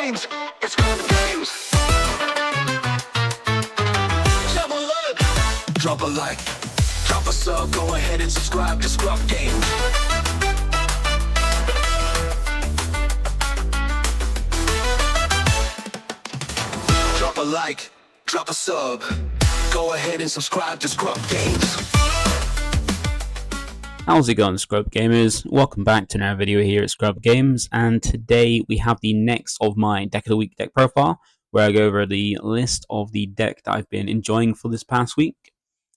games. It's ScrubGames. Double up. Drop a like, drop a sub, go ahead and subscribe to ScrubGames. Drop a like, drop a sub, go ahead and subscribe to ScrubGames. How's it going, Scrub Gamers? Welcome back to another video here at Scrub Games, and today we have the next of my Deck of the Week deck profile, where I go over the list of the deck that I've been enjoying for this past week.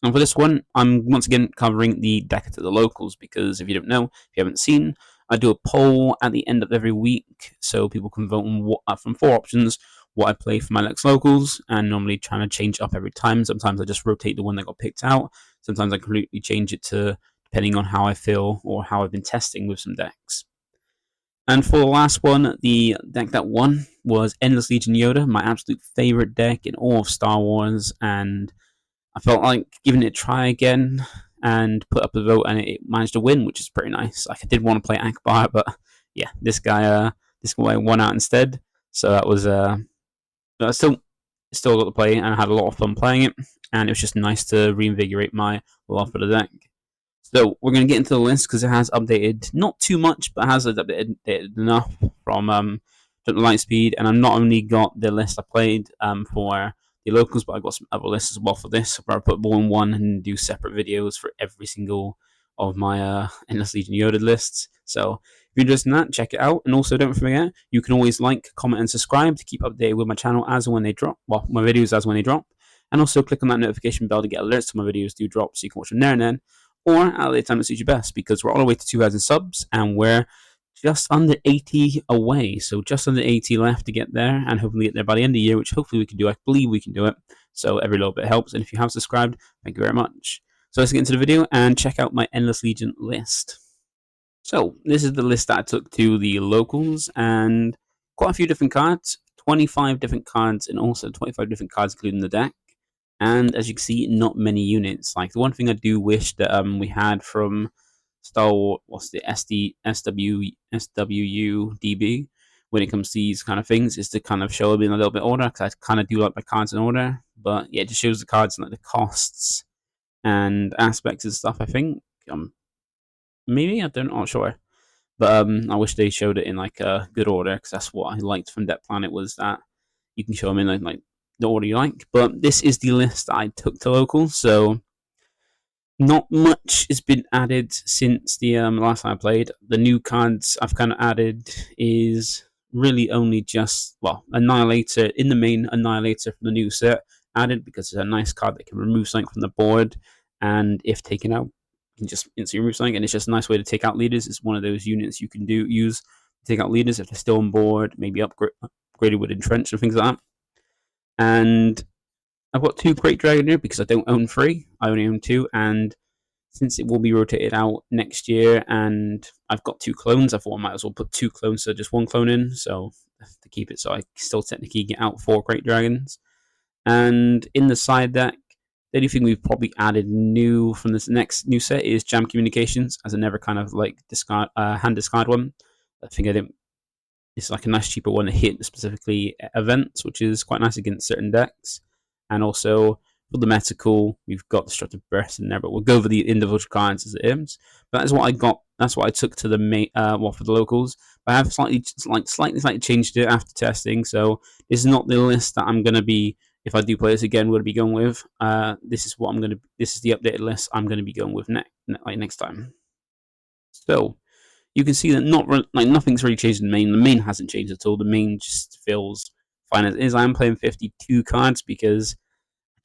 And for this one, I'm once again covering the deck at the locals, because if you don't know, if you haven't seen, I do a poll at the end of every week, so people can vote on from 4 options, what I play for my next locals, and normally trying to change up every time. Sometimes I just rotate the one that got picked out, sometimes I completely change it to depending on how I feel or how I've been testing with some decks. And for the last one, the deck that won was Endless Legion Yoda, my absolute favorite deck in all of Star Wars, and I felt like giving it a try again and put up a vote, and it managed to win, which is pretty nice. Like, I did want to play Akbar, but yeah, this guy won out instead, so that was but I still got to play, and I had a lot of fun playing it, and it was just nice to reinvigorate my love for the deck. So we're going to get into the list because it has updated, not too much, but has updated enough from Lightspeed. And I've not only got the list I played for the locals, but I've got some other lists as well for this. Where I put all in one and do separate videos for every single of my Endless Legion Yoda lists. So if you're interested in that, check it out. And also don't forget, you can always like, comment, and subscribe to keep updated with my channel as and when they drop. Well, my videos as when they drop. And also click on that notification bell to get alerts to my videos do drop, so you can watch them there and then, or at a later time that suits you best, because we're all the way to 2,000 subs and we're just under 80 away. So just under 80 left to get there, and hopefully get there by the end of the year, which hopefully we can do. I believe we can do it. So every little bit helps. And if you have subscribed, thank you very much. So let's get into the video and check out my Endless Legion list. So this is the list that I took to the locals, and quite a few different cards, 25 different cards, and also 25 different cards including the deck. And as you can see, not many units. Like, the one thing I do wish that we had from Star Wars, what's the SWU DB, when it comes to these kind of things, is to kind of show them in a little bit order, because I kind of do like my cards in order. But yeah, it just shows the cards and like the costs and aspects and stuff, I think. Maybe, I'm not sure. But I wish they showed it in like a good order, because that's what I liked from Deck Planet, was that you can show them in like the order you like. But this is the list I took to local, so not much has been added since the last time I played. The new cards I've kind of added is really only just, well, Annihilator in the main, Annihilator from the new set added, because it's a nice card that can remove something from the board, and if taken out, you can just instantly remove something, and it's just a nice way to take out leaders. It's one of those units you can use to take out leaders if they're still on board, maybe upgraded with Entrench and things like that. And I've got 2 Crate Dragon here because I don't own 3. I only own 2, and since it will be rotated out next year, and I've got 2 clones, I thought I might as well put 2 clones, so just 1 clone in, so to keep it so I still technically get out 4 Crate Dragons. And in the side deck, the only thing we've probably added new from this next new set is Jam Communications, as a never kind of like hand discard one. I think I didn't. It's like a nice cheaper one to hit specifically events, which is quite nice against certain decks. And also for the Metacool, we've got Destructive Breath in there, but we'll go over the individual cards as it is. But that's what I got. That's what I took to the main, for the locals. But I have slightly changed it after testing. So this is not the list that I'm gonna be, if I do play this again, would be going with. This is what I'm gonna. This is the updated list I'm gonna be going with next time. So you can see that nothing's really changed in the main. The main hasn't changed at all. The main just feels fine as it is. I am playing 52 cards because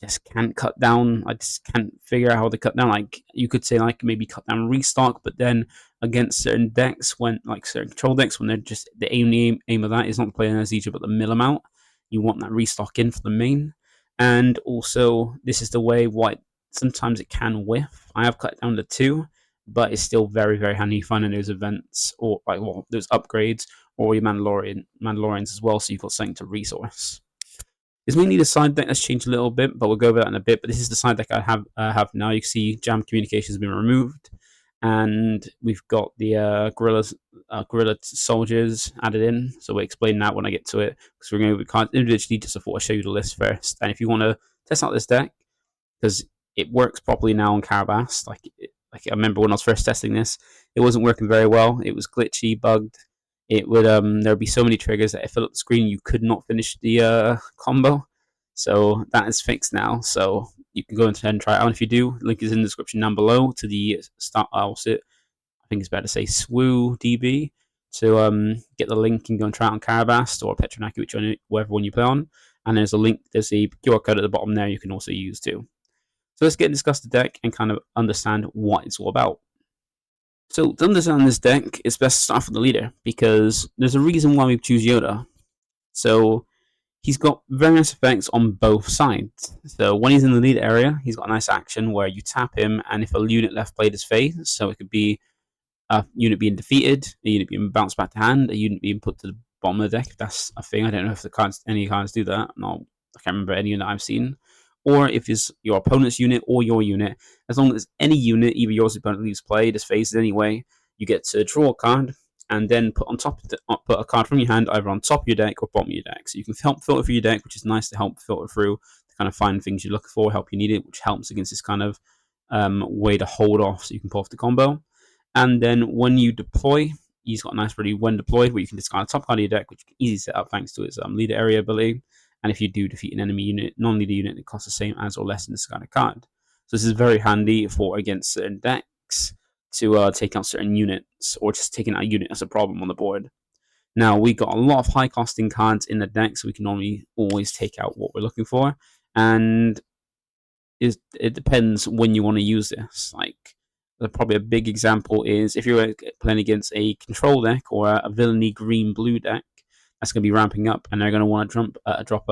I just can't cut down. I just can't figure out how to cut down. Like, you could say like maybe cut down restock, but then against certain decks, when like certain control decks, when they're just the aim of that is not playing as each, but the mill amount. You want that restock in for the main, and also this is the way why sometimes it can whiff. I have cut it down to 2. But it's still very, very handy finding those events, or like, well, those upgrades, or your Mandalorians as well, so you've got something to resource. It's mainly the side deck that's changed a little bit, but we'll go over that in a bit. But this is the side deck I have now. You can see Jam Communications has been removed, and we've got the guerrilla soldiers added in. So we'll explain that when I get to it, because we're going to cards individually. Just before I show you the list first, and if you want to test out this deck, because it works properly now on Carabas. Like I remember when I was first testing this, it wasn't working very well. It was glitchy, bugged. It would there'd be so many triggers that if it filled up the screen, you could not finish the combo. So that is fixed now. So you can go and try it out. And if you do, link is in the description down below to the start. I think it's better to say SWU DB to get the link and go and try it on Carabas or Petronaki, whichever one you play on. And there's a link. There's a QR code at the bottom there you can also use too. So let's get and discuss the deck and kind of understand what it's all about. So to understand this deck, it's best to start with the leader, because there's a reason why we choose Yoda. So he's got various effects on both sides. So when he's in the leader area, he's got a nice action where you tap him, and if a unit left played his phase, so it could be a unit being defeated, a unit being bounced back to hand, a unit being put to the bottom of the deck, if that's a thing. I don't know if any cards do that. No, I can't remember any that I've seen. Or if it's your opponent's unit or your unit, as long as any unit, either yours or opponent, leaves play, this phases anyway, you get to draw a card and then put a card from your hand either on top of your deck or bottom of your deck. So you can help filter through your deck, which is nice to help filter through to kind of find things you're looking for, help you need it, which helps against this kind of way to hold off so you can pull off the combo. And then when you deploy, he's got a nice ability when deployed where you can discard a top card of your deck, which you can easily set up thanks to its leader area ability. And if you do defeat an enemy unit, non-leader unit, it costs the same as or less than this kind of card. So this is very handy for against certain decks to take out certain units, or just taking out a unit as a problem on the board. Now, we got a lot of high costing cards in the deck, so we can normally always take out what we're looking for. And it depends when you want to use this. Like, probably a big example is if you're playing against a control deck or a villainy green-blue deck, that's going to be ramping up, and they're going to want to drop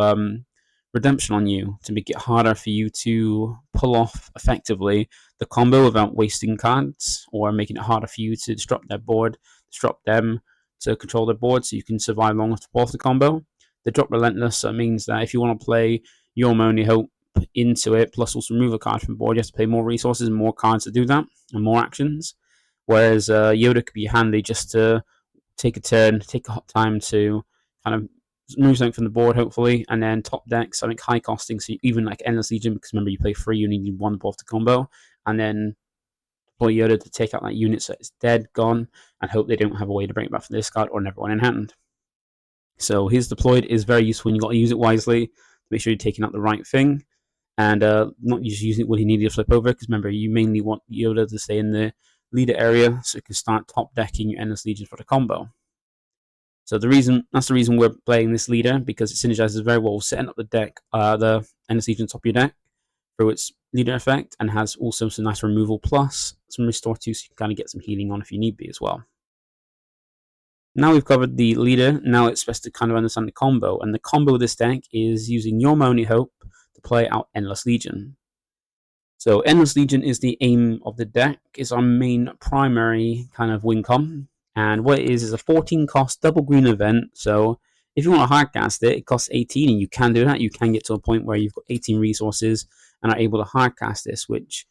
redemption on you to make it harder for you to pull off effectively the combo without wasting cards, or making it harder for you to disrupt their board, disrupt them to control their board so you can survive long enough to pull off the combo. They drop Relentless, so it means that if you want to play your only hope into it, plus also remove a card from the board, you have to pay more resources and more cards to do that, and more actions. Whereas Yoda could be handy just to take a turn, take a hot time to kind of move something from the board, hopefully, and then top deck something high costing, so even like Endless Legion, because remember you play 3, you need 1 to off the combo, and then deploy Yoda to take out that unit so it's dead, gone, and hope they don't have a way to bring it back from this card or never one in hand. So his deployed is very useful, and you've got to use it wisely to make sure you're taking out the right thing, and not just using it when you need to flip over, because remember, you mainly want Yoda to stay in the leader area so you can start top decking your Endless Legion for the combo. So that's the reason we're playing this leader, because it synergizes very well with setting up the deck, the Endless Legion top of your deck through its leader effect, and has also some nice removal plus some restore too, so you can kind of get some healing on if you need be as well. Now we've covered the leader, now it's best to kind of understand the combo, and the combo of this deck is using your only hope to play out Endless Legion. So Endless Legion is the aim of the deck, is our main primary kind of win con. And what it is a 14 cost double green event. So if you want to hardcast it, it costs 18, and you can do that. You can get to a point where you've got 18 resources and are able to hardcast this, which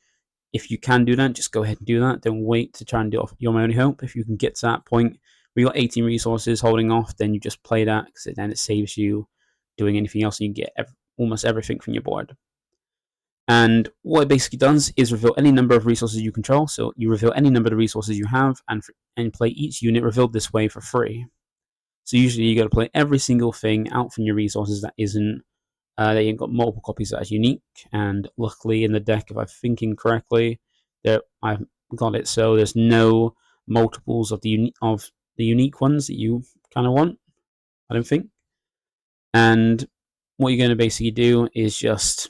if you can do that, just go ahead and do that. Don't wait to try and do it off your only hope. If you can get to that point where you've got 18 resources holding off, then you just play that, because then it saves you doing anything else, and you get almost everything from your board. And what it basically does is reveal any number of resources you control. So you reveal any number of resources you have, and play each unit revealed this way for free. So usually you got to play every single thing out from your resources that isn't that you've got multiple copies that are unique. And luckily in the deck, if I'm thinking correctly, I've got it so there's no multiples of the unique ones that you kind of want, I don't think. And what you're going to basically do is just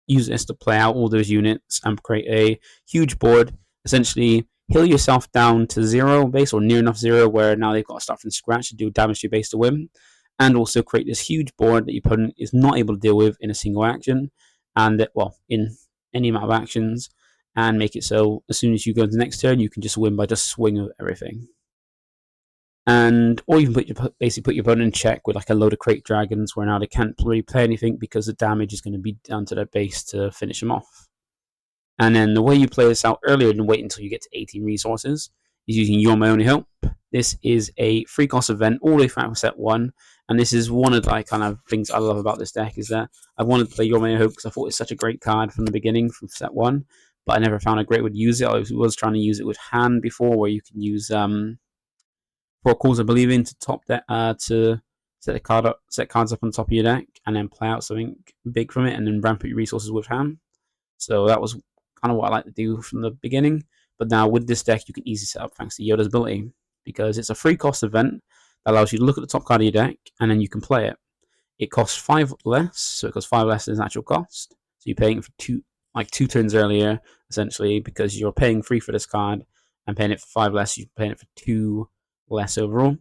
use this to play out all those units and create a huge board. Essentially, heal yourself down to 0 base, or near enough 0, where now they've got to start from scratch to do damage to your base to win. And also create this huge board that your opponent is not able to deal with in a single action, and that, well, in any amount of actions, and make it so as soon as you go to the next turn, you can just win by just swing of everything. And or you can basically put your opponent in check with like a load of crate dragons, where now they can't really play anything because the damage is going to be down to their base to finish them off. And then the way you play this out earlier than wait until you get to 18 resources is using You're My Only Hope. This is a free cost event all the way from set 1, and this is one of the kind of things I love about this deck, is that I wanted to play You're My Only Hope because I thought it was such a great card from the beginning, from set 1, but I never found a great way to use it. I was trying to use it with hand before, where you can use 4 calls, I believe, in to set the card up, set cards up on top of your deck, and then play out something big from it, and then ramp up your resources with hand. So that was kind of what I like to do from the beginning. But now with this deck, you can easily set up thanks to Yoda's ability, because it's a free cost event that allows you to look at the top card of your deck, and then you can play it. It costs 5 less, so it costs 5 less than its actual cost. So you're paying for 2 turns earlier, essentially, because you're paying 3 for this card and paying it for 5 less. You're paying it for 2 less overall.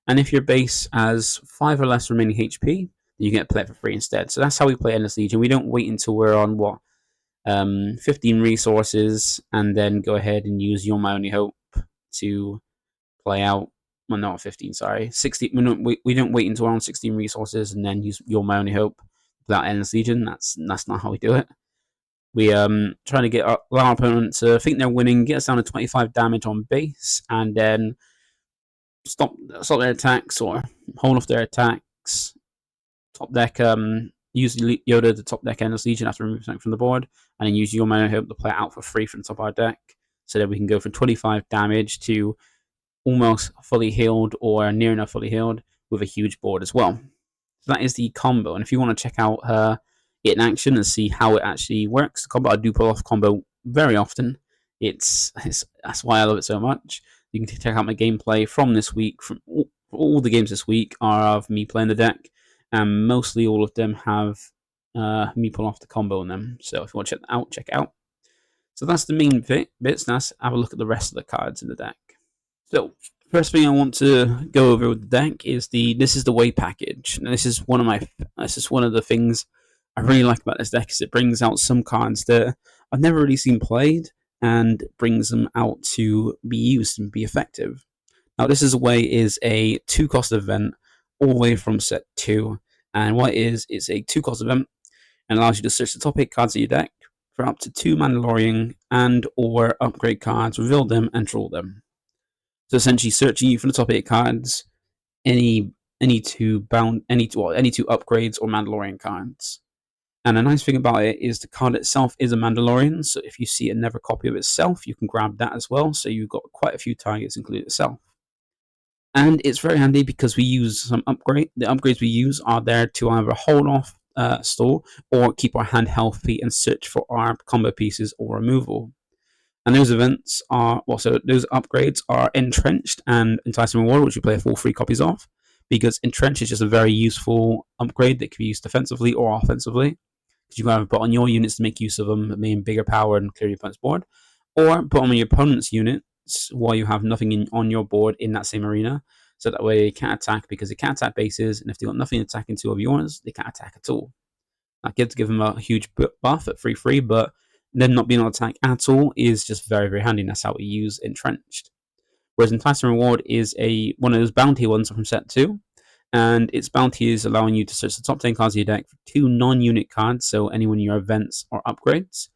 And if your base has 5 or less remaining HP, you get to play it for free instead. So that's how we play Endless Legion. We don't wait until we're on 15 resources and then go ahead and use You're My Only Hope to play out. Well, not 15, sorry, 16. We don't wait until we're on 16 resources and then use You're My Only Hope without Endless Legion. That's not how we do it. We try to allow our opponent to think they're winning, get us down to 25 damage on base, and then stop their attacks or hold off their attacks. Top deck, use Yoda to top deck Endless Legion after removing something from the board, and then use You're My Only Hope to play it out for free from the top of our deck, so that we can go from 25 damage to almost fully healed or near enough fully healed with a huge board as well. So that is the combo, and if you want to check out it in action and see how it actually works, the combo, I do pull off combo very often. That's why I love it so much. You can check out my gameplay from this week. From all the games this week are of me playing the deck, and mostly all of them have me pull off the combo in them. So if you want to check it out. So that's the main bits. Now let's have a look at the rest of the cards in the deck. So first thing I want to go over with the deck is this is the way package. And this is one of the things I really like about this deck, is it brings out some cards that I've never really seen played and brings them out to be used and be effective. Now this is a 2-cost event all the way from set 2, and what it is, it's a 2-cost event and allows you to search the top 8 cards of your deck for up to 2 Mandalorian and or upgrade cards, reveal them, and draw them. So essentially searching you for the top 8 cards, any two upgrades or Mandalorian cards. And a nice thing about it is the card itself is a Mandalorian, so if you see another copy of itself, you can grab that as well, so you've got quite a few targets included itself. And it's very handy because we use some upgrade. The upgrades we use are there to either hold off, store, or keep our hand healthy and search for our combo pieces or removal. And those events are those upgrades are Entrenched and Enticing Reward, which you play 4 free copies of, because Entrenched is just a very useful upgrade that can be used defensively or offensively, because you can either put on your units to make use of them, meaning bigger power and clear your opponent's board, or put them on your opponent's units while you have nothing on your board in that same arena, so that way they can't attack, because they can't attack bases, and if they've got nothing attacking 2 of yours, they can't attack at all. That gives them a huge buff at 3/3, but them not being able to attack at all is just very, very handy, and that's how we use Entrenched. Whereas Enticing Reward is one of those bounty ones from set 2, and its bounty is allowing you to search the top 10 cards of your deck for 2 non-unit cards, so any one of your events or upgrades,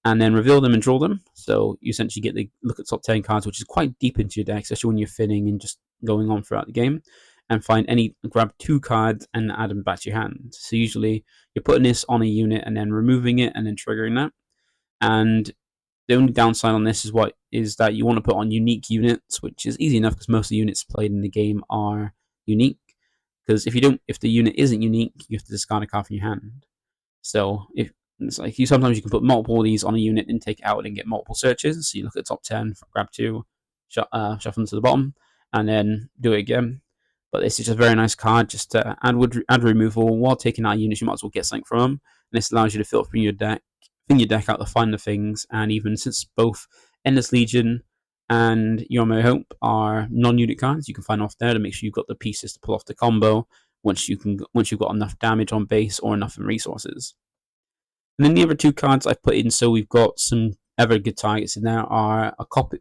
and then reveal them and draw them. So you essentially get to look at top 10 cards, which is quite deep into your deck, especially when you're thinning and just going on throughout the game, and grab 2 cards and add them back to your hand. So usually you're putting this on a unit and then removing it and then triggering that. And the only downside on this is that you want to put on unique units, which is easy enough because most of the units played in the game are unique. Because if the unit isn't unique, you have to discard a card from your hand. So sometimes you can put multiple of these on a unit and take it out and get multiple searches. So you look at the top 10, grab 2, shuffle them to the bottom, and then do it again. But this is just a very nice card just to add removal while taking out units. You might as well get something from them, and this allows you to filter your deck out to find the things. And even since both Endless Legion and You're My Hope are non-unit cards, you can find off there to make sure you've got the pieces to pull off the combo once you've got enough damage on base or enough in resources. And then the other 2 cards I've put in, so we've got some other good targets in there, are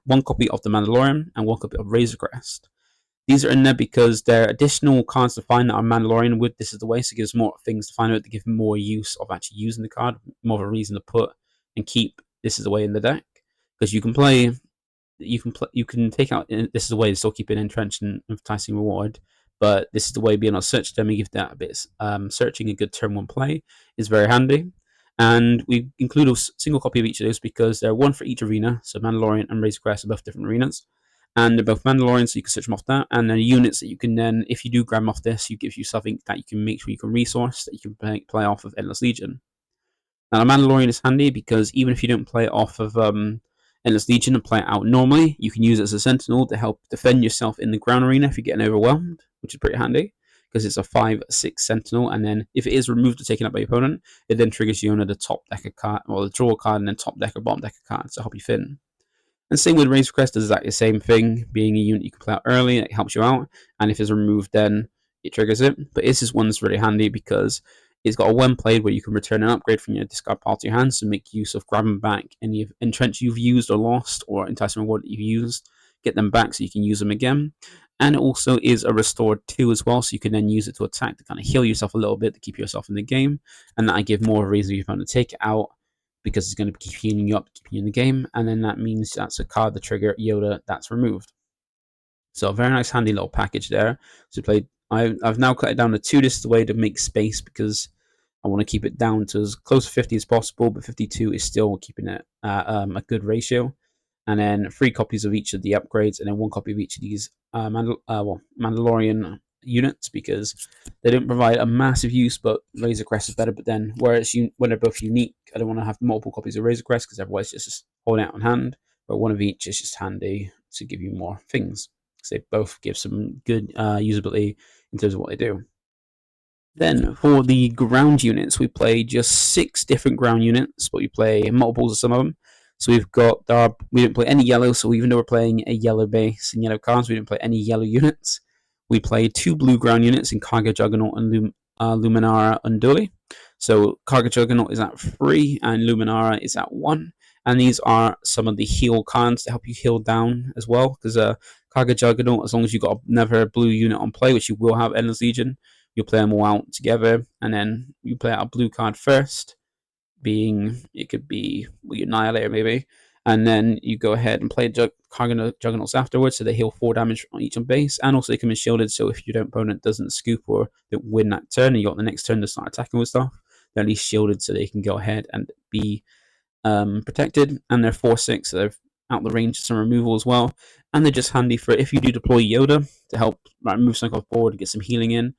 one copy of the Mandalorian and 1 copy of Razor Crest. These are in there because they're additional cards to find that are Mandalorian with This Is the Way, so it gives more things to find out to give more use of actually using the card, more of a reason to put and keep this is the way in the deck, because you can play. You can take out. This is the way to still keep an entrenched and enticing reward, but this is the way being able to search them and give that a bit. Searching a good turn one play is very handy, and we include a single copy of each of those because they're one for each arena. So Mandalorian and Razor Crest are both different arenas, and they're both Mandalorian, so you can search them off that. And then units that you can then, if you do grab them off this, you gives you something that you can make sure you can resource that you can play off of Endless Legion. Now, the Mandalorian is handy because even if you don't play it off of Endless Legion and play it out normally, you can use it as a Sentinel to help defend yourself in the ground arena if you're getting overwhelmed, which is pretty handy because it's a 5/6 Sentinel. And then if it is removed or taken up by your opponent, it then triggers you on the top deck of card, or the draw card, and then top deck or bottom deck of cards to help you fin. And same with Razor Crest, is exactly the same thing. Being a unit you can play out early, it helps you out. And if it's removed, then it triggers it. But this is one that's really handy because it's got a when played where you can return an upgrade from your discard pile to your hands to make use of grabbing back any entrench you've used or lost, or enticing reward that you've used. Get them back so you can use them again. And it also is a restored 2 as well, so you can then use it to attack to kind of heal yourself a little bit to keep yourself in the game. And that I give more of a reason for your opponent to take it out, because it's going to keep healing you up to keep you in the game. And then that means that's a card, the trigger Yoda, that's removed. So a very nice handy little package there. So I've now cut it down to 2. This is the way to make space because I want to keep it down to as close to 50 as possible, but 52 is still keeping it a good ratio. And then 3 copies of each of the upgrades, and then 1 copy of each of these Mandalorian units, because they don't provide a massive use, but Razor Crest is better. But then when they're both unique, I don't want to have multiple copies of Razor Crest because otherwise it's just holding out on hand. But one of each is just handy to give you more things, because they both give some good usability in terms of what they do. Then for the ground units, we play just 6 different ground units, but we play multiples of some of them. So we've got we didn't play any yellow, so even though we're playing a yellow base and yellow cards, we didn't play any yellow units. We play 2 blue ground units in Cargo Juggernaut and Luminara Unduli. So Cargo Juggernaut is at 3 and Luminara is at 1. And these are some of the heal cards to help you heal down as well, because Cargo Juggernaut, as long as you've got another blue unit on play, which you will have Endless Legion, you'll play them all out together, and then you play out a blue card first, it could be your Annihilator maybe, and then you go ahead and play Cargo Juggernauts afterwards, so they heal 4 damage on each on base, and also they come in shielded, so if your opponent doesn't scoop or don't win that turn, and you got the next turn to start attacking with stuff, they're at least shielded so they can go ahead and be protected. And they're 4/6, so they're out the range of some removal as well, and they're just handy for if you do deploy Yoda to help move something off board and get some healing in.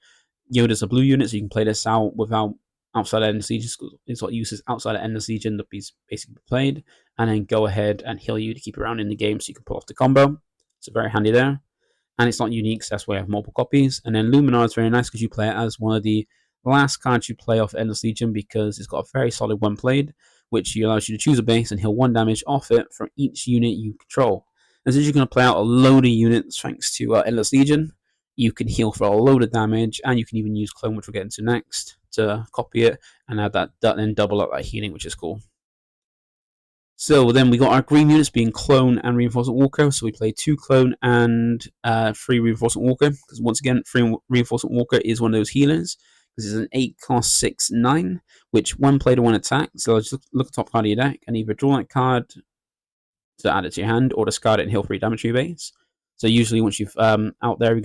Yoda's a blue unit, so you can play this out without outside of Endless Legion. It's what uses outside of Endless Legion that he's basically played, and then go ahead and heal you to keep around in the game so you can pull off the combo. So very handy there. And it's not unique, so that's why I have multiple copies. And then Luminar is very nice because you play it as one of the last cards you play off Endless Legion, because it's got a very solid when played, which allows you to choose a base and heal 1 damage off it from each unit you control. And since you're going to play out a load of units thanks to Endless Legion, you can heal for a load of damage, and you can even use Clone, which we'll get into next, to copy it and add that, then double up that healing, which is cool. So then we got our green units being Clone and Reinforcement Walker. So we play 2 Clone and 3 Reinforcement Walker, because once again, 3 Reinforcement Walker is one of those healers, because it's an 8 cost 6/9, which one played one attack. So just look at the top card of your deck and either draw that card to add it to your hand, or discard it and heal 3 damage to your base. So usually once you've out there,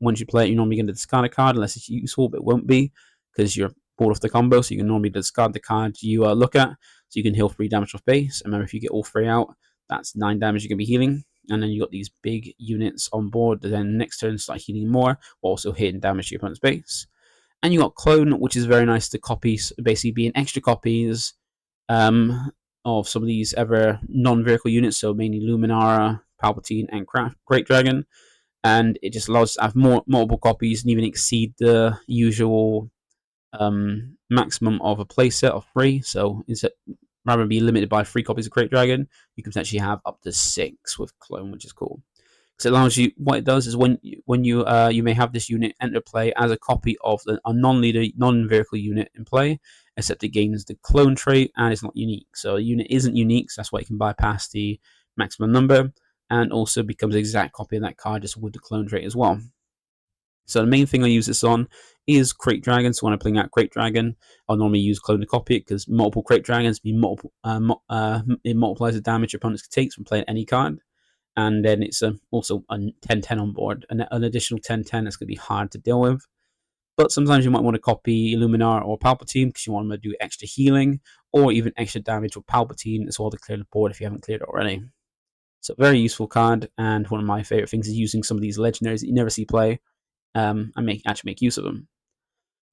once you play it, you're normally going to discard a card unless it's useful, but it won't be because you're bored off the combo. So you can normally discard the card you look at, so you can heal 3 damage off base. And remember, if you get all 3 out, that's 9 damage you're going to be healing. And then you got these big units on board that then next turn start healing more, while also hitting damage to your opponent's base. And you got Clone, which is very nice to copy, basically being extra copies of some of these ever non-vehicle units, so mainly Luminara, Palpatine, and Great Dragon. And it just allows us to have multiple copies and even exceed the usual maximum of a playset of 3. So rather than be limited by 3 copies of Great Dragon, you can potentially have up to 6 with Clone, which is cool. So it allows you, what it does is when you may have this unit enter play as a copy of a non-leader, non-vehicle unit in play, except it gains the Clone trait and it's not unique. So a unit isn't unique, so that's why you can bypass the maximum number, and also becomes an exact copy of that card just with the Clone trait as well. So the main thing I use this on is Crate Dragon. So when I'm playing out Crate Dragon, I'll normally use Clone to copy it because multiple Crate Dragons mean it multiplies the damage opponents can take from playing any card. And then it's also a 10-10 on board, an additional 10-10 that's going to be hard to deal with. But sometimes you might want to copy Illuminar or Palpatine because you want them to do extra healing or even extra damage with Palpatine as well to clear the board if you haven't cleared it already. So very useful card, and one of my favorite things is using some of these legendaries that you never see play and actually make use of them.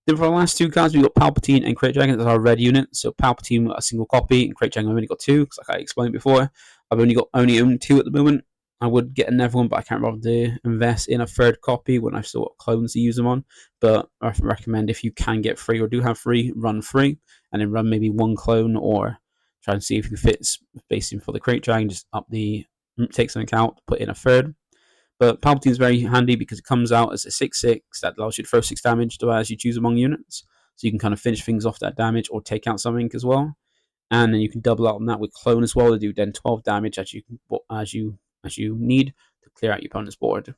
Then for our last two cards, we've got Palpatine and Crate Dragon as our red unit. So Palpatine a single copy, and Crate Dragon I've only got two, because like I explained before, I've only owned two at the moment. I would get another one, but I can't bother to invest in a third copy when I've still got clones to use them on. But I recommend if you can get free or do have free, run free, and then run maybe one clone or try and see if you can fit space in for the Crate Dragon, just take something out, put in a third. But Palpatine is very handy because it comes out as a 6/6 that allows you to throw 6 damage as you choose among units. So you can kind of finish things off that damage or take out something as well. And then you can double out on that with Clone as well to do then 12 damage as you need to clear out your opponent's board.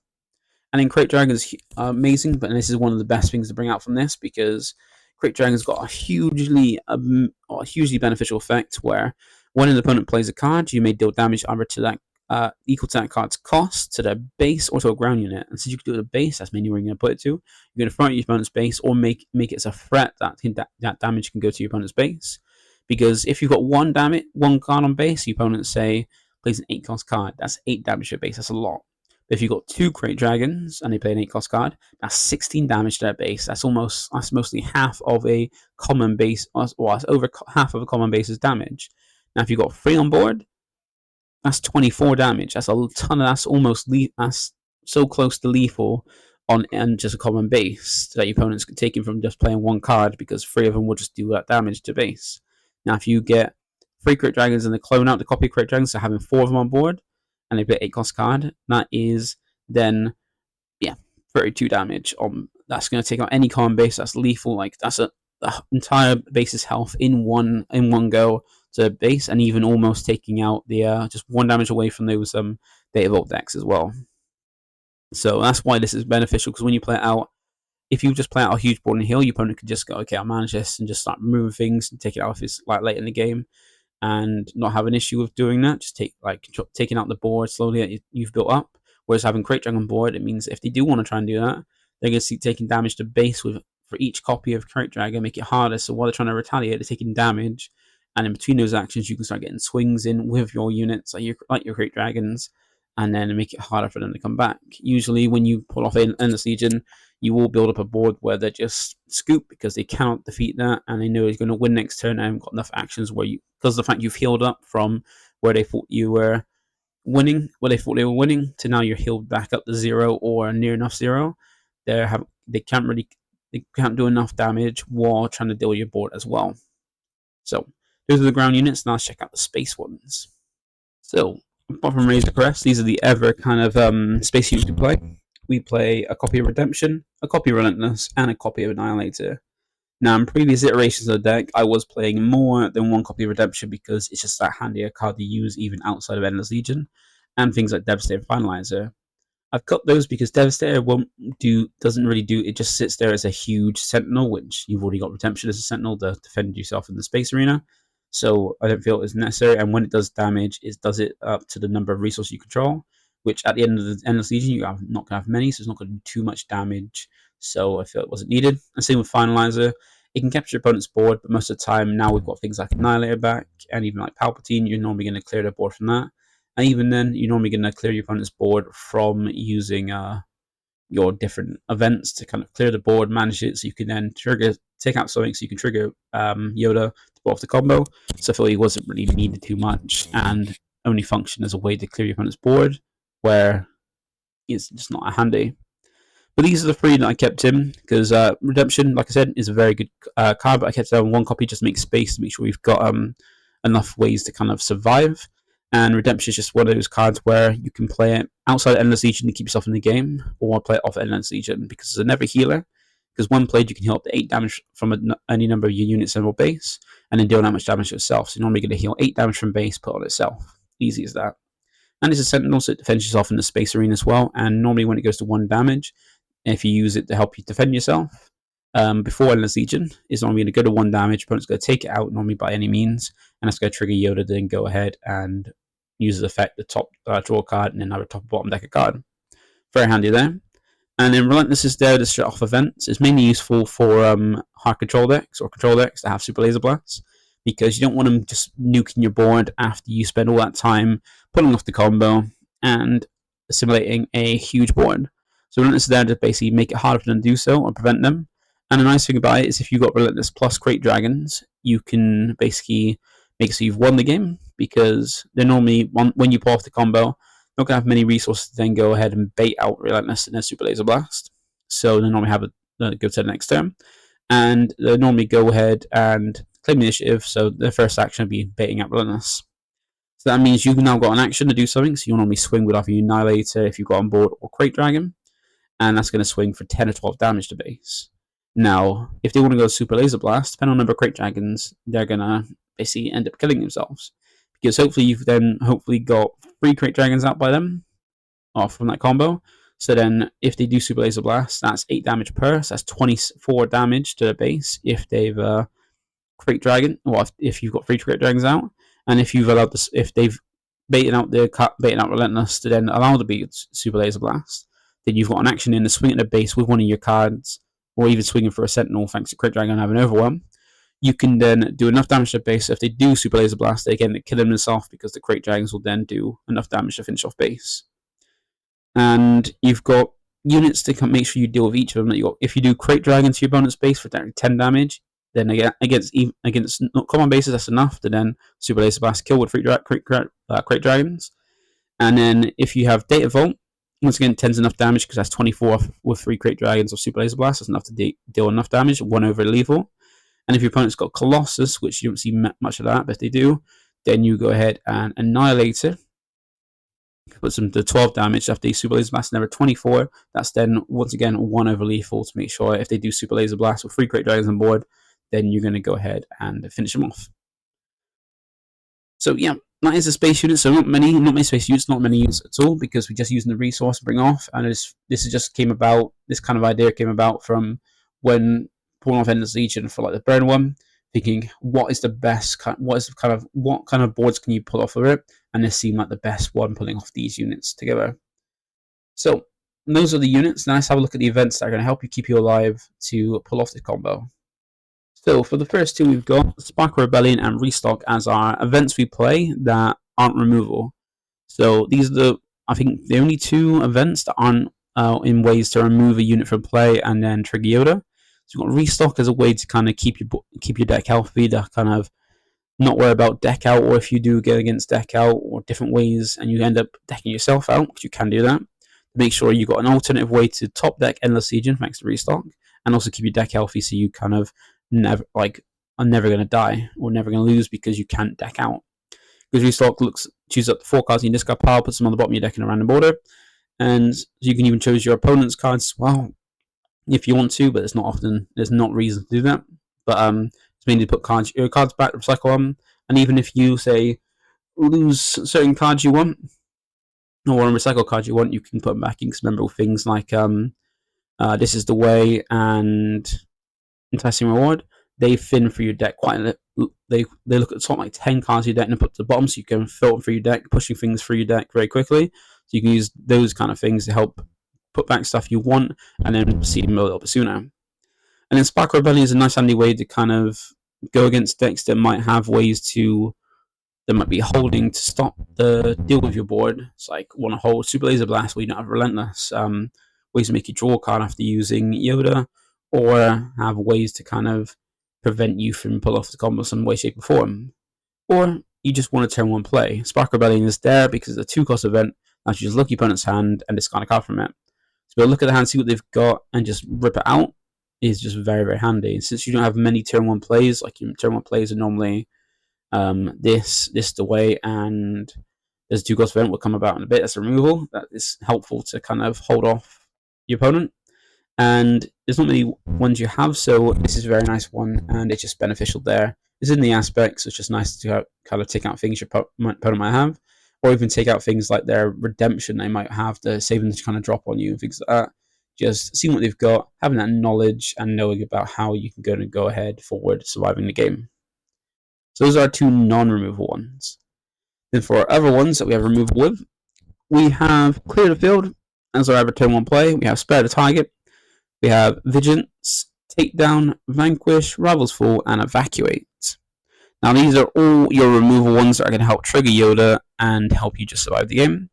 And then Crate Dragon is amazing, but this is one of the best things to bring out from this because Crate Dragon's got a hugely beneficial effect where when an opponent plays a card, you may deal damage either to that equal to that card's cost, to their base, or to a ground unit. And since you can do it to base, that's mainly where you're going to put it to. You're going to throw it at your opponent's base or make it as a threat that damage can go to your opponent's base. Because if you've got one card on base, your opponent, say, plays an 8-cost card, that's 8 damage to your base, that's a lot. But if you've got 2 Crate Dragons and they play an 8-cost card, that's 16 damage to their base. That's mostly half of a common base, or that's over half of a common base's damage. Now, if you've got 3 on board, that's 24 damage. That's a ton. That's so close to lethal on just a common base that your opponents can take him from just playing one card because 3 of them will just do that damage to base. Now, if you get 3 Crate Dragons and they clone out the copy Crate Dragons, so having 4 of them on board, and they play 8-cost card, that is then 32 damage. That's going to take out any common base that's lethal. Like that's the entire base's health in one go to base, and even almost taking out the just 1 damage away from those Data Vault decks as well. So that's why this is beneficial, because when you play it out, if you just play out a huge board and heal, your opponent could just go, okay, I'll manage this, and just start removing things and take it out if it's like late in the game, and not have an issue with doing that. Just taking out the board slowly that you've built up. Whereas having Crate Dragon on board, it means if they do want to try and do that, they're going to see taking damage to base for each copy of Crate Dragon, make it harder. So while they're trying to retaliate, they're taking damage, and in between those actions, you can start getting swings in with your units, like your Crate Dragons, and then make it harder for them to come back. Usually, when you pull off Endless Legion, you will build up a board where they just scoop because they cannot defeat that, and they know he's going to win next turn and haven't got enough actions because of the fact you've healed up from where they thought you were winning, to now you're healed back up to 0 or near enough 0. They can't do enough damage while trying to deal with your board as well. So those are the ground units. Now let's check out the space ones. So apart from Razor Crest, these are the ever kind of space units we play. We play a copy of Redemption, a copy of Relentless, and a copy of Annihilator. Now, in previous iterations of the deck, I was playing more than one copy of Redemption because it's just that handier card to use even outside of Endless Legion, and things like Devastator and Finalizer. I've cut those because Devastator doesn't really do, it just sits there as a huge Sentinel, which you've already got Redemption as a Sentinel to defend yourself in the space arena. So I don't feel it's necessary, and when it does damage, it does it up to the number of resources you control, which at the end of the Endless Legion, you're not going to have many, so it's not going to do too much damage, so I feel it wasn't needed. And same with Finalizer. It can capture your opponent's board, but most of the time, now we've got things like Annihilator back, and even like Palpatine, you're normally going to clear the board from that. And even then, you're normally going to clear your opponent's board from using your different events to kind of clear the board, manage it, so you can then take out something, so you can trigger Yoda to pull off the combo. So I feel he wasn't really needed too much, and only functioned as a way to clear your opponent's board, where it's just not handy. But these are the 3 that I kept in, because Redemption, like I said, is a very good card, but I kept it on 1 copy just to make space, to make sure we've got enough ways to kind of survive. And Redemption is just one of those cards where you can play it outside Endless Legion to keep yourself in the game, or play it off Endless Legion, because it's a never healer. Because when played, you can heal up to 8 damage from any number of your units in your base, and then deal that much damage to yourself. So you're normally going to heal 8 damage from base, put on itself. Easy as that. And it's a Sentinel, so it defends yourself in the space arena as well. And normally when it goes to 1 damage, if you use it to help you defend yourself. Before Endless Legion is normally going to go to 1 damage, opponent's going to take it out normally by any means, and that's going to trigger Yoda to then go ahead and use the effect, the top draw card, and then have a top bottom deck a card. Very handy there. And then Relentless is there to shut off events. It's mainly useful for hard control decks or control decks that have super laser blasts, because you don't want them just nuking your board after you spend all that time pulling off the combo and assimilating a huge board. So Relentless is there to basically make it harder for them to do so or prevent them. And the nice thing about it is if you've got Relentless plus Crate Dragons, you can basically make it so you've won the game, because they're normally, when you pull off the combo, not going to have many resources to then go ahead and bait out Relentless in a Super Laser Blast. So they normally have a go to the next turn. And they normally go ahead and claim the initiative, so their first action will be baiting out Relentless. So that means you've now got an action to do something, so you'll normally swing with either Annihilator if you've got on board, or Crate Dragon, and that's going to swing for 10 or 12 damage to base. Now, if they want to go Super Laser Blast, depending on the number of Crate Dragons, they're going to basically end up killing themselves. Because hopefully you've then got 3 Crate Dragons out by them, off from that combo. So then if they do Super Laser Blast, that's 8 damage per, so that's 24 damage to the base if they've Crate Dragon, or if you've got 3 Crate Dragons out. And if you've allowed this, if they've baited out Relentless to then allow the Super Laser Blast, then you've got an action in the swing at the base with one of your cards, or even swinging for a Sentinel thanks to Crate Dragon and having Overwhelm. You can then do enough damage to the base. So if they do Super Laser Blast, they again kill themselves, because the Crate Dragons will then do enough damage to finish off base. And you've got units to make sure you deal with each of them. If you do Crate Dragon to your opponent's base for 10 damage, then again against common bases, that's enough to then Super Laser Blast kill with Crate Dragons. And then if you have Data Vault, once again, 10's enough damage, because that's 24 with 3 Crate Dragons or Super Laser Blast. That's enough to deal enough damage, 1 over lethal. And if your opponent's got Colossus, which you don't see much of that, but if they do, then you go ahead and Annihilate it. Put some to 12 damage after the Super Laser Blast, and 24. That's then, once again, 1 over lethal to make sure if they do Super Laser Blast with 3 Crate Dragons on board, then you're going to go ahead and finish them off. So yeah, that is a space unit. So not many space units, not many units at all, because we're just using the resource to bring off. And this kind of idea came about from when pulling off Endless Legion for like the burn one, thinking what is the best, what kind of boards can you pull off of it, and this seemed like the best one, pulling off these units together. So those are the units. Now let's have a look at the events that are going to help you keep you alive to pull off the combo. So for the first 2, we've got Spark Rebellion and Restock as our events we play that aren't removal. So these are I think the only 2 events that aren't in ways to remove a unit from play and then trigger Yoda. So you've got Restock as a way to kind of keep your deck healthy, to kind of not worry about deck out, or if you do get against deck out or different ways and you end up decking yourself out, because you can do that. Make sure you've got an alternative way to top deck Endless Legion thanks to Restock, and also keep your deck healthy, so you kind of are never going to die or never going to lose because you can't deck out. Because Restock choose up the 4 cards in your discard pile, puts them on the bottom of your deck in a random order, and you can even choose your opponent's cards as well if you want to, but there's not reason to do that. But it's mainly to put your cards back, recycle them, and even if you say lose certain cards you want, or recycle cards you want, you can put them back in. Because remember things like This Is the Way and Enticing Reward, they thin through your deck quite a little. They look at the top like 10 cards in your deck and put to the bottom, so you can filter through your deck, pushing things through your deck very quickly. So you can use those kind of things to help put back stuff you want and then see them a little bit sooner. And then Spark Rebellion is a nice handy way to kind of go against decks that might have ways that might be holding to stop the deal with your board. It's like want to hold Super Laser Blast where you don't have Relentless. Ways to make you draw a card after using Yoda, or have ways to kind of prevent you from pull off the combo some way, shape, or form. Or you just want to turn 1 play. Spark Rebellion is there because it's a 2-cost event. Now you just look at your opponent's hand and discard a card from it. So we'll look at the hand, see what they've got, and just rip it out. Is just very, very handy. And since you don't have many turn 1 plays, like your turn 1 plays are normally this the way, and there's a 2-cost event will come about in a bit. That's a removal. That is helpful to kind of hold off your opponent. And there's not many ones you have, so this is a very nice one, and it's just beneficial there. It's in the aspects, so it's just nice to kind of take out things your opponent might have, or even take out things like their redemption they might have to save them to kind of drop on you and things like that. just seeing what they've got, having that knowledge, and knowing about how you can go ahead forward, surviving the game. So those are our two non-removal ones. Then for our other ones that we have removal with, we have Clear the Field as our other turn 1 play. We have Spare the Target. We have Vigilance, Takedown, Vanquish, Rival's Fall, and Evacuate. Now these are all your removal ones that are going to help trigger Yoda and help you just survive the game.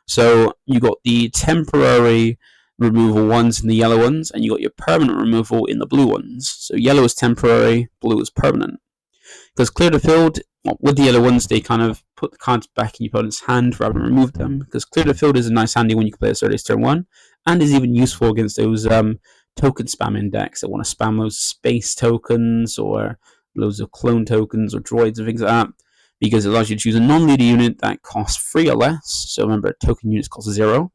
So you got the temporary removal ones in the yellow ones, and you got your permanent removal in the blue ones. So yellow is temporary, blue is permanent. Because Clear the Field, with the yellow ones, they kind of put the cards back in your opponent's hand rather than remove them. Because Clear the Field is a nice handy when you can play as early as turn 1, and is even useful against those token spamming decks that want to spam those space tokens or loads of clone tokens or droids and things like that, because it allows you to choose a non-leader unit that costs 3 or less. So remember, token units cost 0.